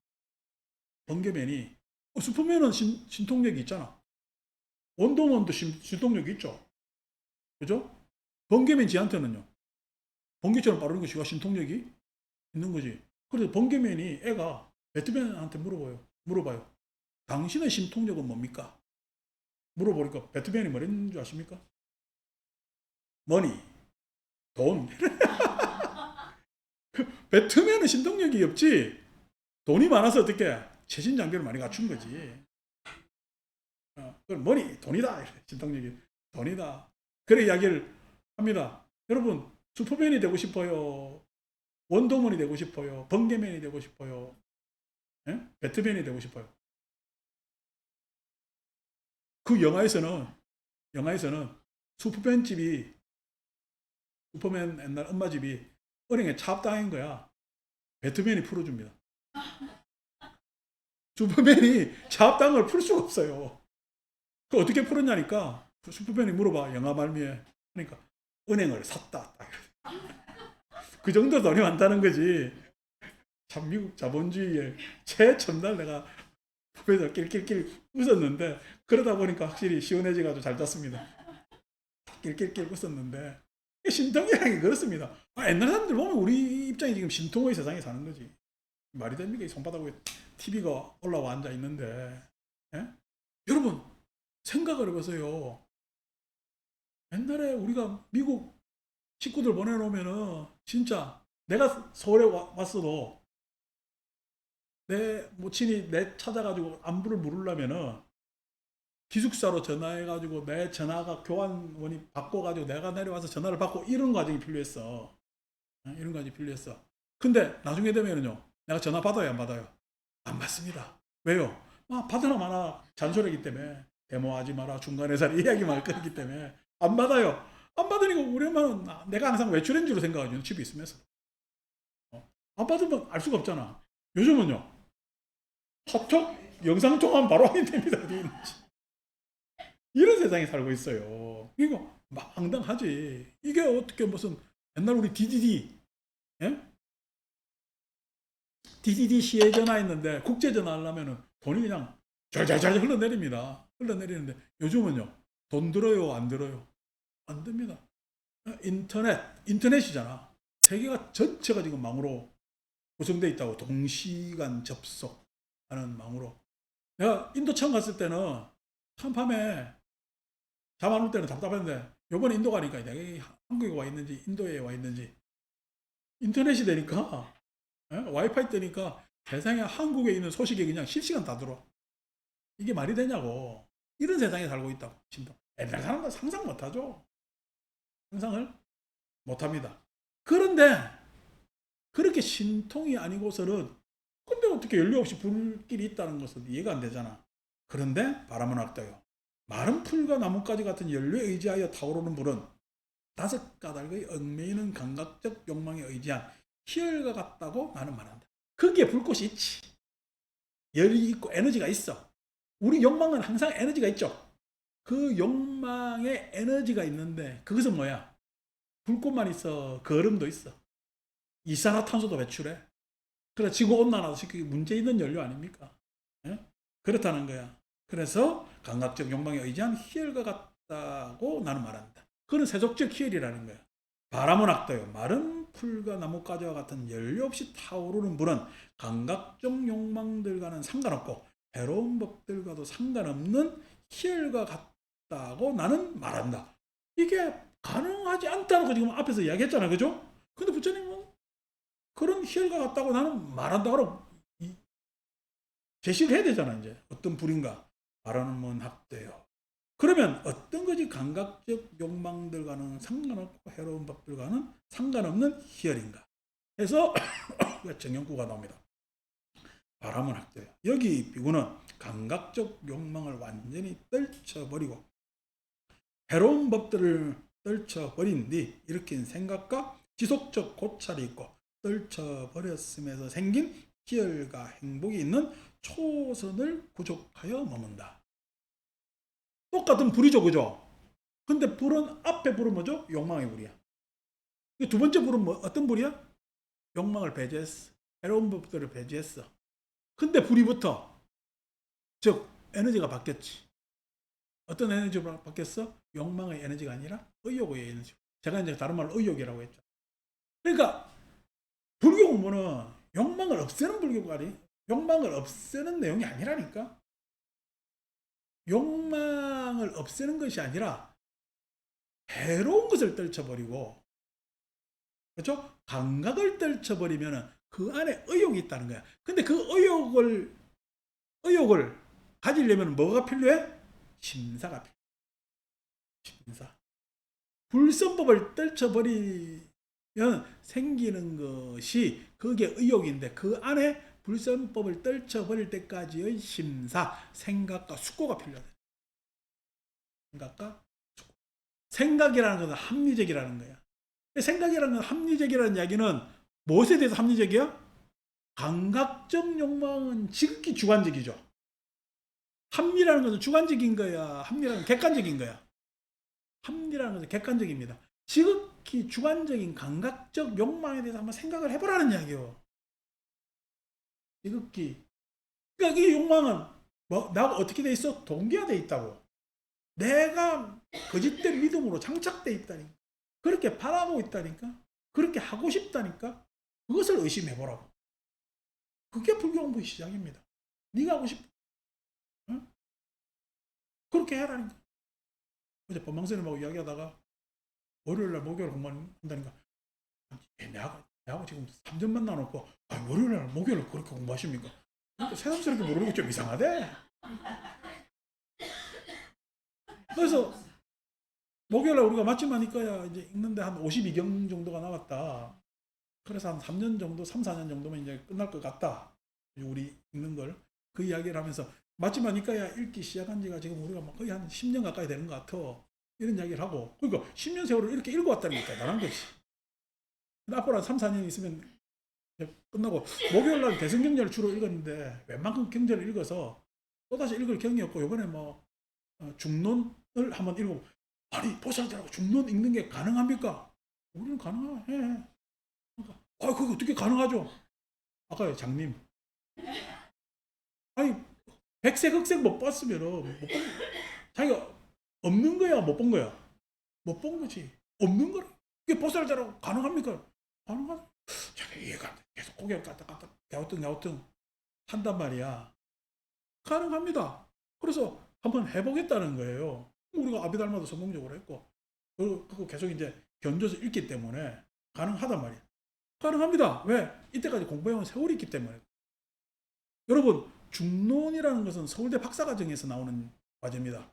Speaker 1: 슈퍼맨은 신통력이 있잖아. 원더우먼도 신통력이 있죠. 그죠? 번개맨 지한테는요. 번개처럼 빠르는 것이 신통력이 있는 거지. 그래서 번개맨이 애가 배트맨한테 물어봐요. 당신의 신통력은 뭡니까? 물어보니까 배트맨이 뭐랬는 줄 아십니까? 머니, 돈. 배트맨은 신통력이 없지. 돈이 많아서 어떻게 최신 장비를 많이 갖춘 거지. 그걸 머니, 돈이다. 신통력이 돈이다. 그래 이야기를 합니다. 여러분, 슈퍼맨이 되고 싶어요? 원더맨이 되고 싶어요? 번개맨이 되고 싶어요? 예? 배트맨이 되고 싶어요? 그 영화에서는 슈퍼맨 집이, 슈퍼맨 옛날 엄마 집이 은행에 차압당한 거야. 배트맨이 풀어줍니다. 슈퍼맨이 차압당한 걸 풀 수가 없어요. 그 어떻게 풀었냐니까 슈퍼맨이 물어봐. 영화 말미에. 그러니까 은행을 샀다. 그 정도 돈이 많다는 거지. 참 미국 자본주의의 최첨단, 내가 옆에서 낄낄낄 웃었는데, 그러다 보니까 확실히 시원해져가지고 잘 잤습니다. 낄낄낄 웃었는데, 신통이라는 게 그렇습니다. 옛날 사람들 보면 우리 입장이 지금 신통의 세상에 사는 거지. 말이 됩니까? 이 손바닥 위에 TV가 올라와 앉아 있는데. 예? 여러분, 생각을 해보세요. 옛날에 우리가 미국 식구들 보내놓으면은 진짜 내가 서울에 왔어도 내 모친이 내 찾아가지고 안부를 물으려면은 기숙사로 전화해가지고 내 전화가 교환원이 바꿔가지고 내가 내려와서 전화를 받고 이런 과정이 필요했어. 이런 과정이 필요했어. 근데 나중에 되면은요, 내가 전화 받아요, 안 받아요? 안 받습니다. 왜요? 받으나 마나 잔소리이기 때문에, 데모하지 마라, 중간에서 이야기만 끊기 때문에 안 받아요. 안 받으니까 우리 엄마는 내가 항상 외출한 줄로 생각하죠. 집에 있으면서. 안 받으면 알 수가 없잖아. 요즘은요, 카톡, 영상통화하면 바로 확인됩니다. 어디 있는지. 이런 세상에 살고 있어요. 이거 막 황당하지. 이게 어떻게 무슨 옛날 우리 DDD, 예? DDD 시에 전화했는데 국제 전화하려면은 돈이 그냥 잘잘잘 흘러내립니다. 흘러내리는데 요즘은요, 돈 들어요, 안 들어요? 안 됩니다. 인터넷이잖아. 세계가 전체가 지금 망으로 구성되어 있다고. 동시간 접속하는 망으로. 내가 인도 처음 갔을 때는 참 밤에 잠 안 올 때는 답답했는데, 요번에 인도 가니까 내가 한국에 와 있는지 인도에 와 있는지 인터넷이 되니까, 와이파이 뜨니까 세상에 한국에 있는 소식이 그냥 실시간 다 들어. 이게 말이 되냐고. 이런 세상에 살고 있다고. 심통. 옛날 사람들 상상 못하죠. 상상을 못합니다. 그런데 그렇게 신통이 아니고서는 근데 어떻게 연료 없이 불길이 있다는 것은 이해가 안 되잖아. 그런데 바람은 악다요. 마른 풀과 나뭇가지 같은 연료에 의지하여 타오르는 불은 다섯 가닥의 얽매이는 감각적 욕망에 의지한 희열과 같다고 나는 말한다. 거기에 불꽃이 있지. 열이 있고 에너지가 있어. 우리 욕망은 항상 에너지가 있죠. 그 욕망에 에너지가 있는데 그것은 뭐야? 불꽃만 있어. 거름도 있어. 이산화탄소도 배출해. 그래 지구온난화도 시키기 문제 있는 연료 아닙니까? 예? 그렇다는 거야. 그래서 감각적 욕망에 의지한 희열과 같다고 나는 말한다. 그건 세속적 희열이라는 거야. 바람은 악도요. 마른 풀과 나뭇가지와 같은 연료 없이 타오르는 불은 감각적 욕망들과는 상관없고 해로운 법들과도 상관없는 희열과 같다고 나는 말한다. 이게 가능하지 않다는 거 지금 앞에서 이야기했잖아. 그죠? 근데 부처님은 그런 희열과 같다고 나는 말한다. 그럼 제시를 해야 되잖아. 이제 어떤 불인가. 바람은 합돼요. 그러면 어떤 것이 감각적 욕망들과는 상관없고 해로운 법들과는 상관없는 희열인가 해서 정형구가 나옵니다. 바람은 학대요. 여기 비구는 감각적 욕망을 완전히 떨쳐버리고 해로운 법들을 떨쳐버린 뒤 일으킨 생각과 지속적 고찰이 있고 떨쳐버렸음에서 생긴 희열과 행복이 있는 초선을 부족하여 머문다. 똑같은 불이죠, 그죠? 근데 불은 앞에 불은 뭐죠? 욕망의 불이야. 두 번째 불은 뭐 어떤 불이야? 욕망을 배제했어. 해로운 법들을 배제했어. 근데 불이 붙어. 즉 에너지가 바뀌었지. 어떤 에너지로 바뀌었어? 욕망의 에너지가 아니라 의욕의 에너지. 제가 이제 다른 말로 의욕이라고 했죠. 그러니까 불교 공부는 욕망을 없애는 불교가 아니, 욕망을 없애는 내용이 아니라니까. 욕망을 없애는 것이 아니라 해로운 것을 떨쳐버리고, 그렇죠? 감각을 떨쳐버리면 그 안에 의욕이 있다는 거야. 근데 그 의욕을 가지려면 뭐가 필요해? 심사가 필요해. 심사. 불선법을 떨쳐버리면 생기는 것이 그게 의욕인데 그 안에 불선법을 떨쳐버릴 때까지의 심사, 생각과 숙고가 필요하다. 생각과 숙고. 생각이라는 것은 합리적이라는 거야. 생각이라는 건 합리적이라는 이야기는 무엇에 대해서 합리적이야? 감각적 욕망은 지극히 주관적이죠. 합리라는 것은 주관적인 거야. 합리라는 건 객관적인 거야. 합리라는 것은 객관적입니다. 지극히 주관적인 감각적 욕망에 대해서 한번 생각을 해보라는 이야기요. 지극히. 그러니까 이 욕망은 뭐 나하고 어떻게 돼 있어? 동기화돼 있다고. 내가 거짓된 믿음으로 장착돼 있다니까. 그렇게 바라고 있다니까. 그렇게 하고 싶다니까. 그것을 의심해보라고. 그게 불교 공부의 시작입니다. 네가 하고 싶어. 응? 그렇게 해라니까. 어제 법망스님하고 이야기하다가 월요일날 목요일 공부한다니까. 내하고 지금 3년 만나놓고 월요일날 목요일날 그렇게 공부하십니까? 그러니까 새삼스럽게 모르는 게 좀 이상하대. 그래서 목요일날 우리가 마침하니까야 이제 읽는데 한 52경 정도가 남았다. 그래서 한 3년 정도, 3, 4년 정도면 이제 끝날 것 같다. 우리 읽는 걸. 그 이야기를 하면서 마침하니까야 읽기 시작한 지가 지금 우리가 거의 한 10년 가까이 되는 것 같아. 이런 이야기를 하고. 그러니까 10년 세월을 이렇게 읽어왔다는 게 대단한 거지. 근데 앞으로 한 3, 4년 있으면 끝나고 목요일날 대승경제를 주로 읽었는데 웬만큼 경제를 읽어서 또다시 읽을 경이 없고 이번에 뭐 중론을 한번 읽어보고 아니 보살들하고 중론 읽는 게 가능합니까? 우리는 가능해. 그러니까, 그게 어떻게 가능하죠? 아까 장님 아니 백색 흑색 못 봤으면은 자기가 없는 거야 못 본 거야? 못 본 거지. 없는 거라. 이게 보살들하고 가능합니까? 가능하다. 자기가 이해가 안 돼. 계속 고개를 까딱까딱 갸우뚱 한단 말이야. 가능합니다. 그래서 한번 해보겠다는 거예요. 우리가 아비달마도 성공적으로 했고 그리고 계속 이제 견뎌서 읽기 때문에 가능하단 말이야. 가능합니다. 왜? 이때까지 공부해온 세월이 있기 때문에. 여러분 중론이라는 것은 서울대 박사과정에서 나오는 과제입니다.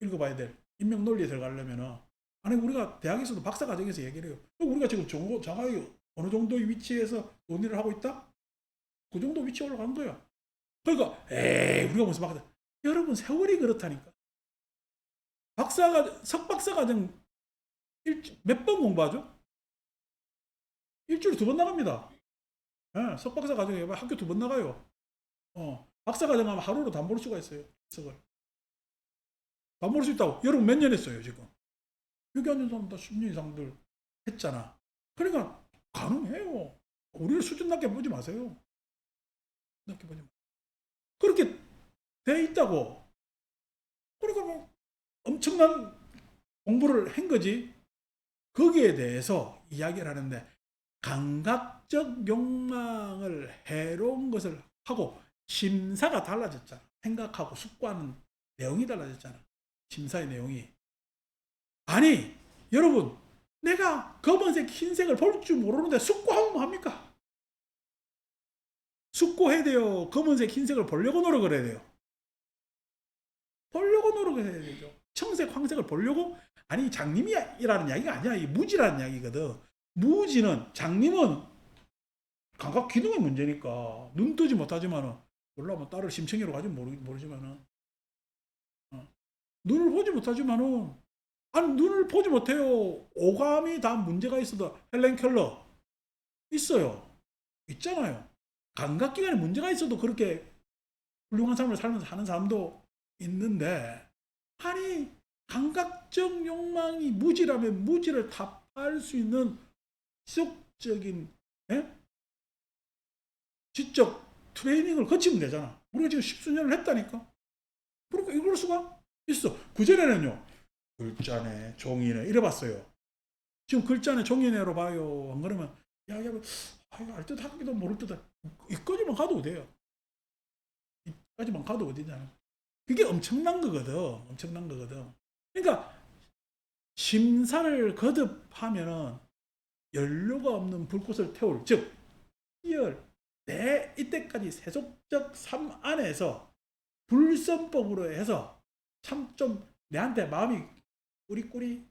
Speaker 1: 읽어봐야 될 인명 논리에 들어가려면은 아니 우리가 대학에서도 박사 과정에서 얘기를 해요. 우리가 지금 정확히 어느 정도의 위치에서 논의를 하고 있다? 그 정도 위치에 올라간 거야. 그러니까 우리가 무슨 박사 여러분 세월이 그렇다니까. 석박사 과정 몇 번 공부하죠? 일주일에 2번 나갑니다. 예, 석박사 과정에 학교 2번 나가요. 박사 과정 하면 하루로 다 볼 수가 있어요. 다 볼 수 있다고. 여러분 몇 년 했어요 지금? 여기 앉은 사람 다 10년 이상들 했잖아. 그러니까 가능해요. 우리를 수준 낮게 보지 마세요. 낮게 보지 마세요. 그렇게 돼 있다고. 그러니까 뭐 엄청난 공부를 한 거지. 거기에 대해서 이야기를 하는데 감각적 욕망을 해로운 것을 하고 심사가 달라졌잖아. 생각하고 숙고하는 내용이 달라졌잖아. 심사의 내용이. 아니 여러분 내가 검은색 흰색을 볼 줄 모르는데 숙고하면 뭐합니까? 숙고해야 돼요. 검은색 흰색을 보려고 노력을 해야 돼요. 보려고 노력을 해야 되죠. 청색 황색을 보려고. 아니 장님이라는 이야기가 아니야. 이 무지라는 이야기거든. 무지는 장님은 감각 기능의 문제니까 눈 뜨지 못하지만은 몰라 뭐 딸을 심청이로 가지면 모르지만은 눈을 보지 못하지만은 아니 눈을 보지 못해요. 오감이 다 문제가 있어도 헬렌 켈러 있어요. 있잖아요. 감각기관에 문제가 있어도 그렇게 훌륭한 삶을 살면서 하는 사람도 있는데 아니 감각적 욕망이 무지라면 무지를 타파할 수 있는 지속적인 지적 트레이닝을 거치면 되잖아. 우리가 지금 십수년을 했다니까. 그러니까 이럴 수가 있어. 그전에는요 글자네 종이네 이래봤어요. 지금 글자네 종이네로 봐요. 안 그러면 야 알듯 하기도 모를 듯 이까지만 가도 돼요. 이까지만 가도 어디냐. 그게 엄청난 거거든. 엄청난 거거든. 그러니까 심사를 거듭하면은 연료가 없는 불꽃을 태울 즉 희열 내 이때까지 세속적 삶 안에서 불선법으로 해서 참 좀 내한테 마음이 꾸리꾸리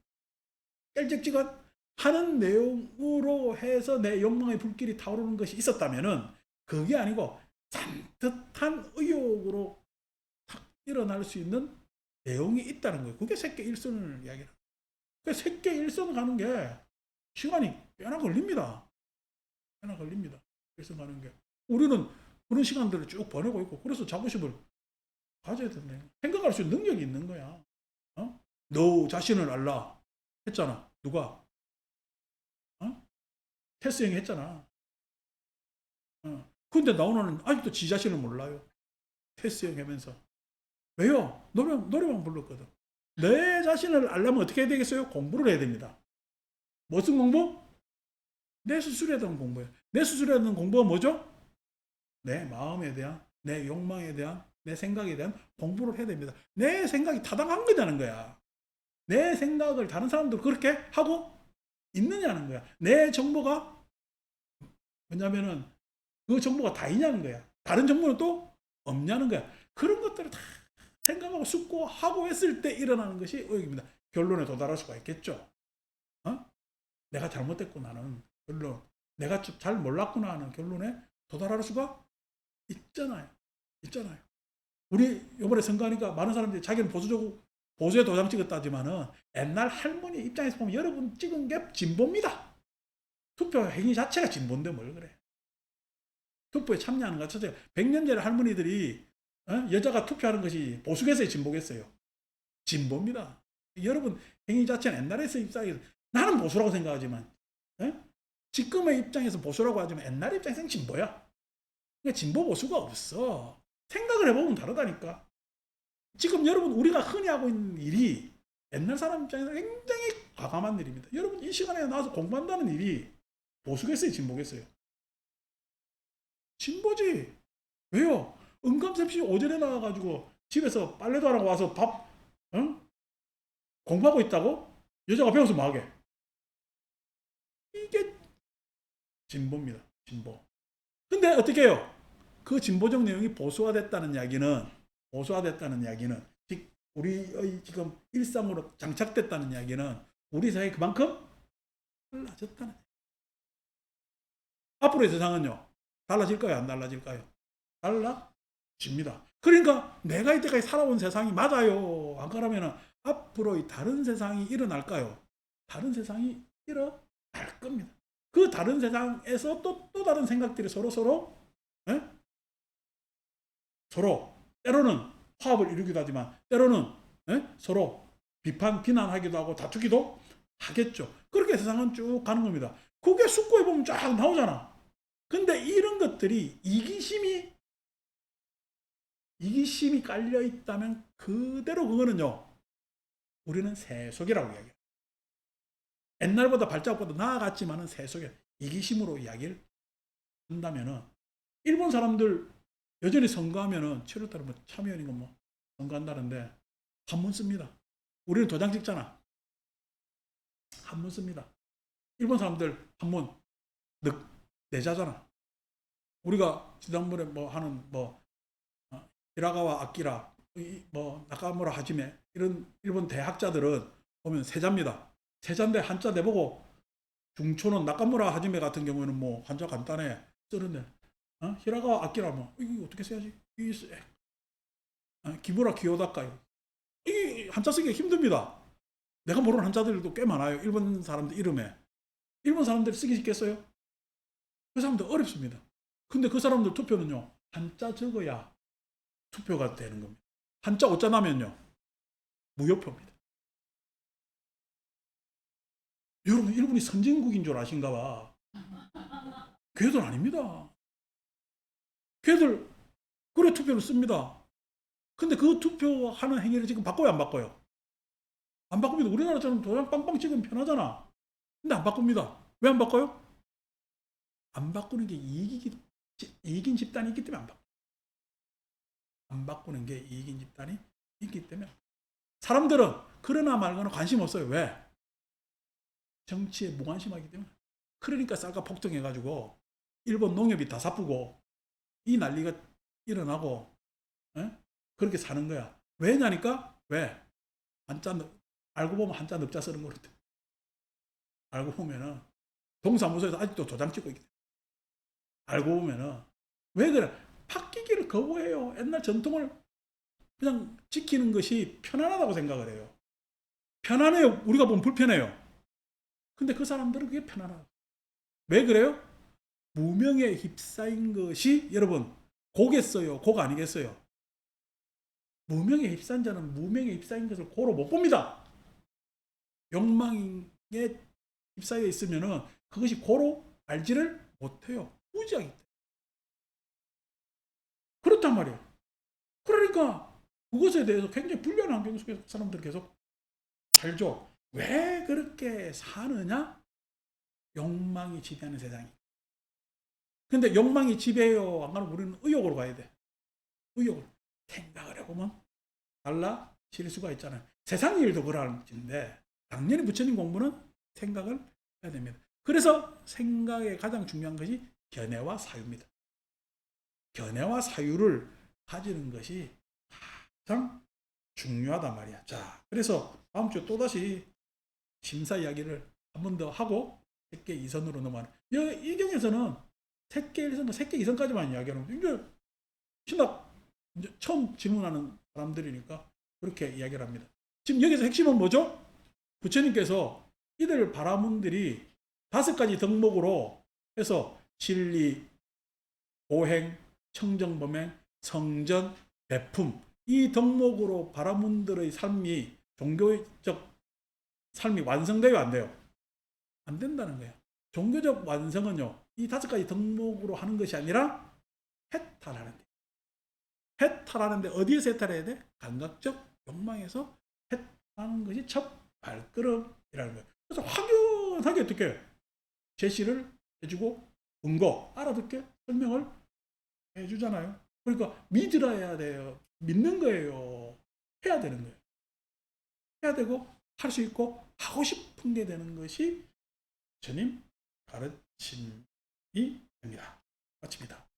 Speaker 1: 깰적지건 하는 내용으로 해서 내 욕망의 불길이 타오르는 것이 있었다면은 그게 아니고 산뜻한 의욕으로 탁 일어날 수 있는 내용이 있다는 거예요. 그게 세계 일선을 이야기해요. 그러니까 세계 일선 가는 게 시간이 꽤나 걸립니다. 꽤나 걸립니다. 일선 가는 게. 우리는 그런 시간들을 쭉 보내고 있고 그래서 자부심을 가져야 된다. 생각할 수 있는 능력이 있는 거야. 너 자신을 알라 했잖아. 누가? 테스 형이 했잖아. 근데 나오는 아직도 지 자신을 몰라요. 테스 형 하면서. 왜요? 노래만 불렀거든. 내 자신을 알려면 어떻게 해야 되겠어요? 공부를 해야 됩니다. 무슨 공부? 내 스스로에 대한 공부예요. 내 스스로에 대한 공부가 뭐죠? 내 마음에 대한, 내 욕망에 대한, 내 생각에 대한 공부를 해야 됩니다. 내 생각이 타당한 거냐는 거야. 내 생각을 다른 사람도 그렇게 하고 있느냐는 거야. 내 정보가 뭐냐면은 그 정보가 다 있냐는 거야. 다른 정보는 또 없냐는 거야. 그런 것들을 다 생각하고 숙고하고 했을 때 일어나는 것이 의욕입니다. 결론에 도달할 수가 있겠죠. 내가 잘못됐구나 하는 결론, 내가 잘 몰랐구나 하는 결론에 도달할 수가 있잖아요. 우리 이번에 선거하니까 많은 사람들이 자기는 보수에 도장 찍었다지만은 옛날 할머니 입장에서 보면 여러분 찍은 게 진보입니다. 투표 행위 자체가 진보인데 뭘 그래. 투표에 참여하는 것 자체가 100년 전에 할머니들이 여자가 투표하는 것이 보수겠어요 진보겠어요? 진보입니다. 여러분 행위 자체는 옛날에서 입장에서 나는 보수라고 생각하지만 지금의 입장에서 보수라고 하지만 옛날 입장에서는 진보야. 그러니까 진보 보수가 없어. 생각을 해보면 다르다니까. 지금 여러분 우리가 흔히 하고 있는 일이 옛날 사람 입장에서 굉장히 과감한 일입니다. 여러분 이 시간에 나와서 공부한다는 일이 보수겠어요 진보겠어요? 진보지. 왜요? 은감쌤씨 오전에 나와가지고 집에서 빨래도 안 하고 와서 공부하고 있다고? 여자가 배워서 뭐하게? 이게 진보입니다. 진보. 근데 어떻게 해요? 그 진보적 내용이 보수화됐다는 이야기는 고수화됐다는 이야기는, 즉 우리의 지금 일상으로 장착됐다는 이야기는 우리 사회 그만큼 달라졌다는 이야기. 앞으로의 세상은요, 달라질까요? 안 달라질까요? 달라집니다. 그러니까 내가 이때까지 살아온 세상이 맞아요. 안 그러면 앞으로의 다른 세상이 일어날까요? 다른 세상이 일어날 겁니다. 그 다른 세상에서 또 다른 생각들이 서로 예? 서로 때로는 화합을 이루기도 하지만 때로는 서로 비난하기도 하고 다투기도 하겠죠. 그렇게 세상은 쭉 가는 겁니다. 그게 숙고해 보면 쫙 나오잖아. 근데 이런 것들이 이기심이 깔려 있다면 그대로 그거는요, 우리는 세속이라고 이야기해요. 옛날보다 발자국보다 나아갔지만은 세속에 이기심으로 이야기를 한다면은, 일본 사람들 여전히 선거하면은 7월달에 뭐 참여연인가 뭐 선거한다는데 한문 씁니다. 우리는 도장 찍잖아. 한문 씁니다. 일본 사람들 한문 내자잖아. 우리가 지난번에 뭐 하는 뭐 히라가와 아키라, 뭐 나카무라 하지메 이런 일본 대학자들은 보면 세자입니다. 세자인데 한자 내보고, 중초는 나카무라 하지메 같은 경우에는 뭐 한자 간단해 쓰는데, 히라가와 아키라 뭐 이게 어떻게 써야지? 기무라 기요다까요. 이게 한자 쓰기가 힘듭니다. 내가 모르는 한자들도 꽤 많아요. 일본 사람들 이름에. 일본 사람들 쓰기 쉽겠어요? 그 사람들 어렵습니다. 근데 그 사람들 투표는요, 한자 적어야 투표가 되는 겁니다. 한자 오자 나면요, 무효표입니다. 여러분, 일본이 선진국인 줄 아신가 봐. 걔들 아닙니다. 걔들 그래 투표를 씁니다. 근데 그 투표하는 행위를 지금 바꿔요, 안 바꿔요? 안 바꿉니다. 우리나라처럼 도장 빵빵 찍으면 편하잖아. 근데 안 바꿉니다. 왜 안 바꿔요? 안 바꾸는 게 이익인 집단이 있기 때문에 안 바꿔요. 안 바꾸는 게 이익인 집단이 있기 때문에. 사람들은 그러나 말거나 관심 없어요. 왜? 정치에 무관심하기 때문에. 그러니까 쌀가 폭등해가지고 일본 농협이 다 사쁘고 이 난리가 일어나고, 그렇게 사는 거야. 왜냐니까? 왜? 알고 보면 한자 넉자 쓰는 거거든. 알고 보면은 동사무소에서 아직도 도장 찍고 있기 때문에. 알고 보면은 왜 그래? 바뀌기를 거부해요. 옛날 전통을 그냥 지키는 것이 편안하다고 생각을 해요. 편안해요. 우리가 보면 불편해요. 근데 그 사람들은 그게 편안하다. 왜 그래요? 무명에 휩싸인 것이, 여러분, 고겠어요? 고가 아니겠어요? 무명에 휩싸인 자는 무명에 휩싸인 것을 고로 못 봅니다. 욕망에 휩싸여 있으면은 그것이 고로 알지를 못해요. 무지하기 때문에. 그렇단 말이에요. 그러니까 그것에 대해서 굉장히 불리한 환경 속에서 사람들이 계속 살죠. 왜 그렇게 사느냐? 욕망이 지배하는 세상이. 근데 욕망이 지배해요. 안 가면 우리는 의욕으로 가야 돼. 의욕을. 생각을 해보면 달라질 수가 있잖아요. 세상 일도 그러는데 당연히 부처님 공부는 생각을 해야 됩니다. 그래서 생각의 가장 중요한 것이 견해와 사유입니다. 견해와 사유를 가지는 것이 가장 중요하단 말이야. 자, 그래서 다음 주에 또다시 심사 이야기를 한 번 더 하고 색계 이선으로 넘어가는. 이 경에서는 색계 1선, 색계 이선까지만 이야기하는 거죠. 이제 신학 이제 처음 질문하는 사람들이니까 그렇게 이야기를 합니다. 지금 여기서 핵심은 뭐죠? 부처님께서 이들 바라문들이 5가지 덕목으로 해서 진리, 보행, 청정범행, 성전, 배품, 이 덕목으로 바라문들의 삶이, 종교적 삶이 완성돼요, 안 돼요? 안 된다는 거예요. 종교적 완성은요, 이 5가지 덕목으로 하는 것이 아니라 해탈하는 데. 해탈하는데 어디에서 해탈해야 돼? 감각적 욕망에서 해탈하는 것이 첫 발걸음이라는 거예요. 그래서 확연하게 어떻게 제시를 해주고 근거 알아듣게 설명을 해주잖아요. 그러니까 믿으라 해야 돼요. 믿는 거예요. 해야 되는 거예요. 해야 되고 할 수 있고 하고 싶은 게 되는 것이 주님 가르침이 됩니다. 마칩니다.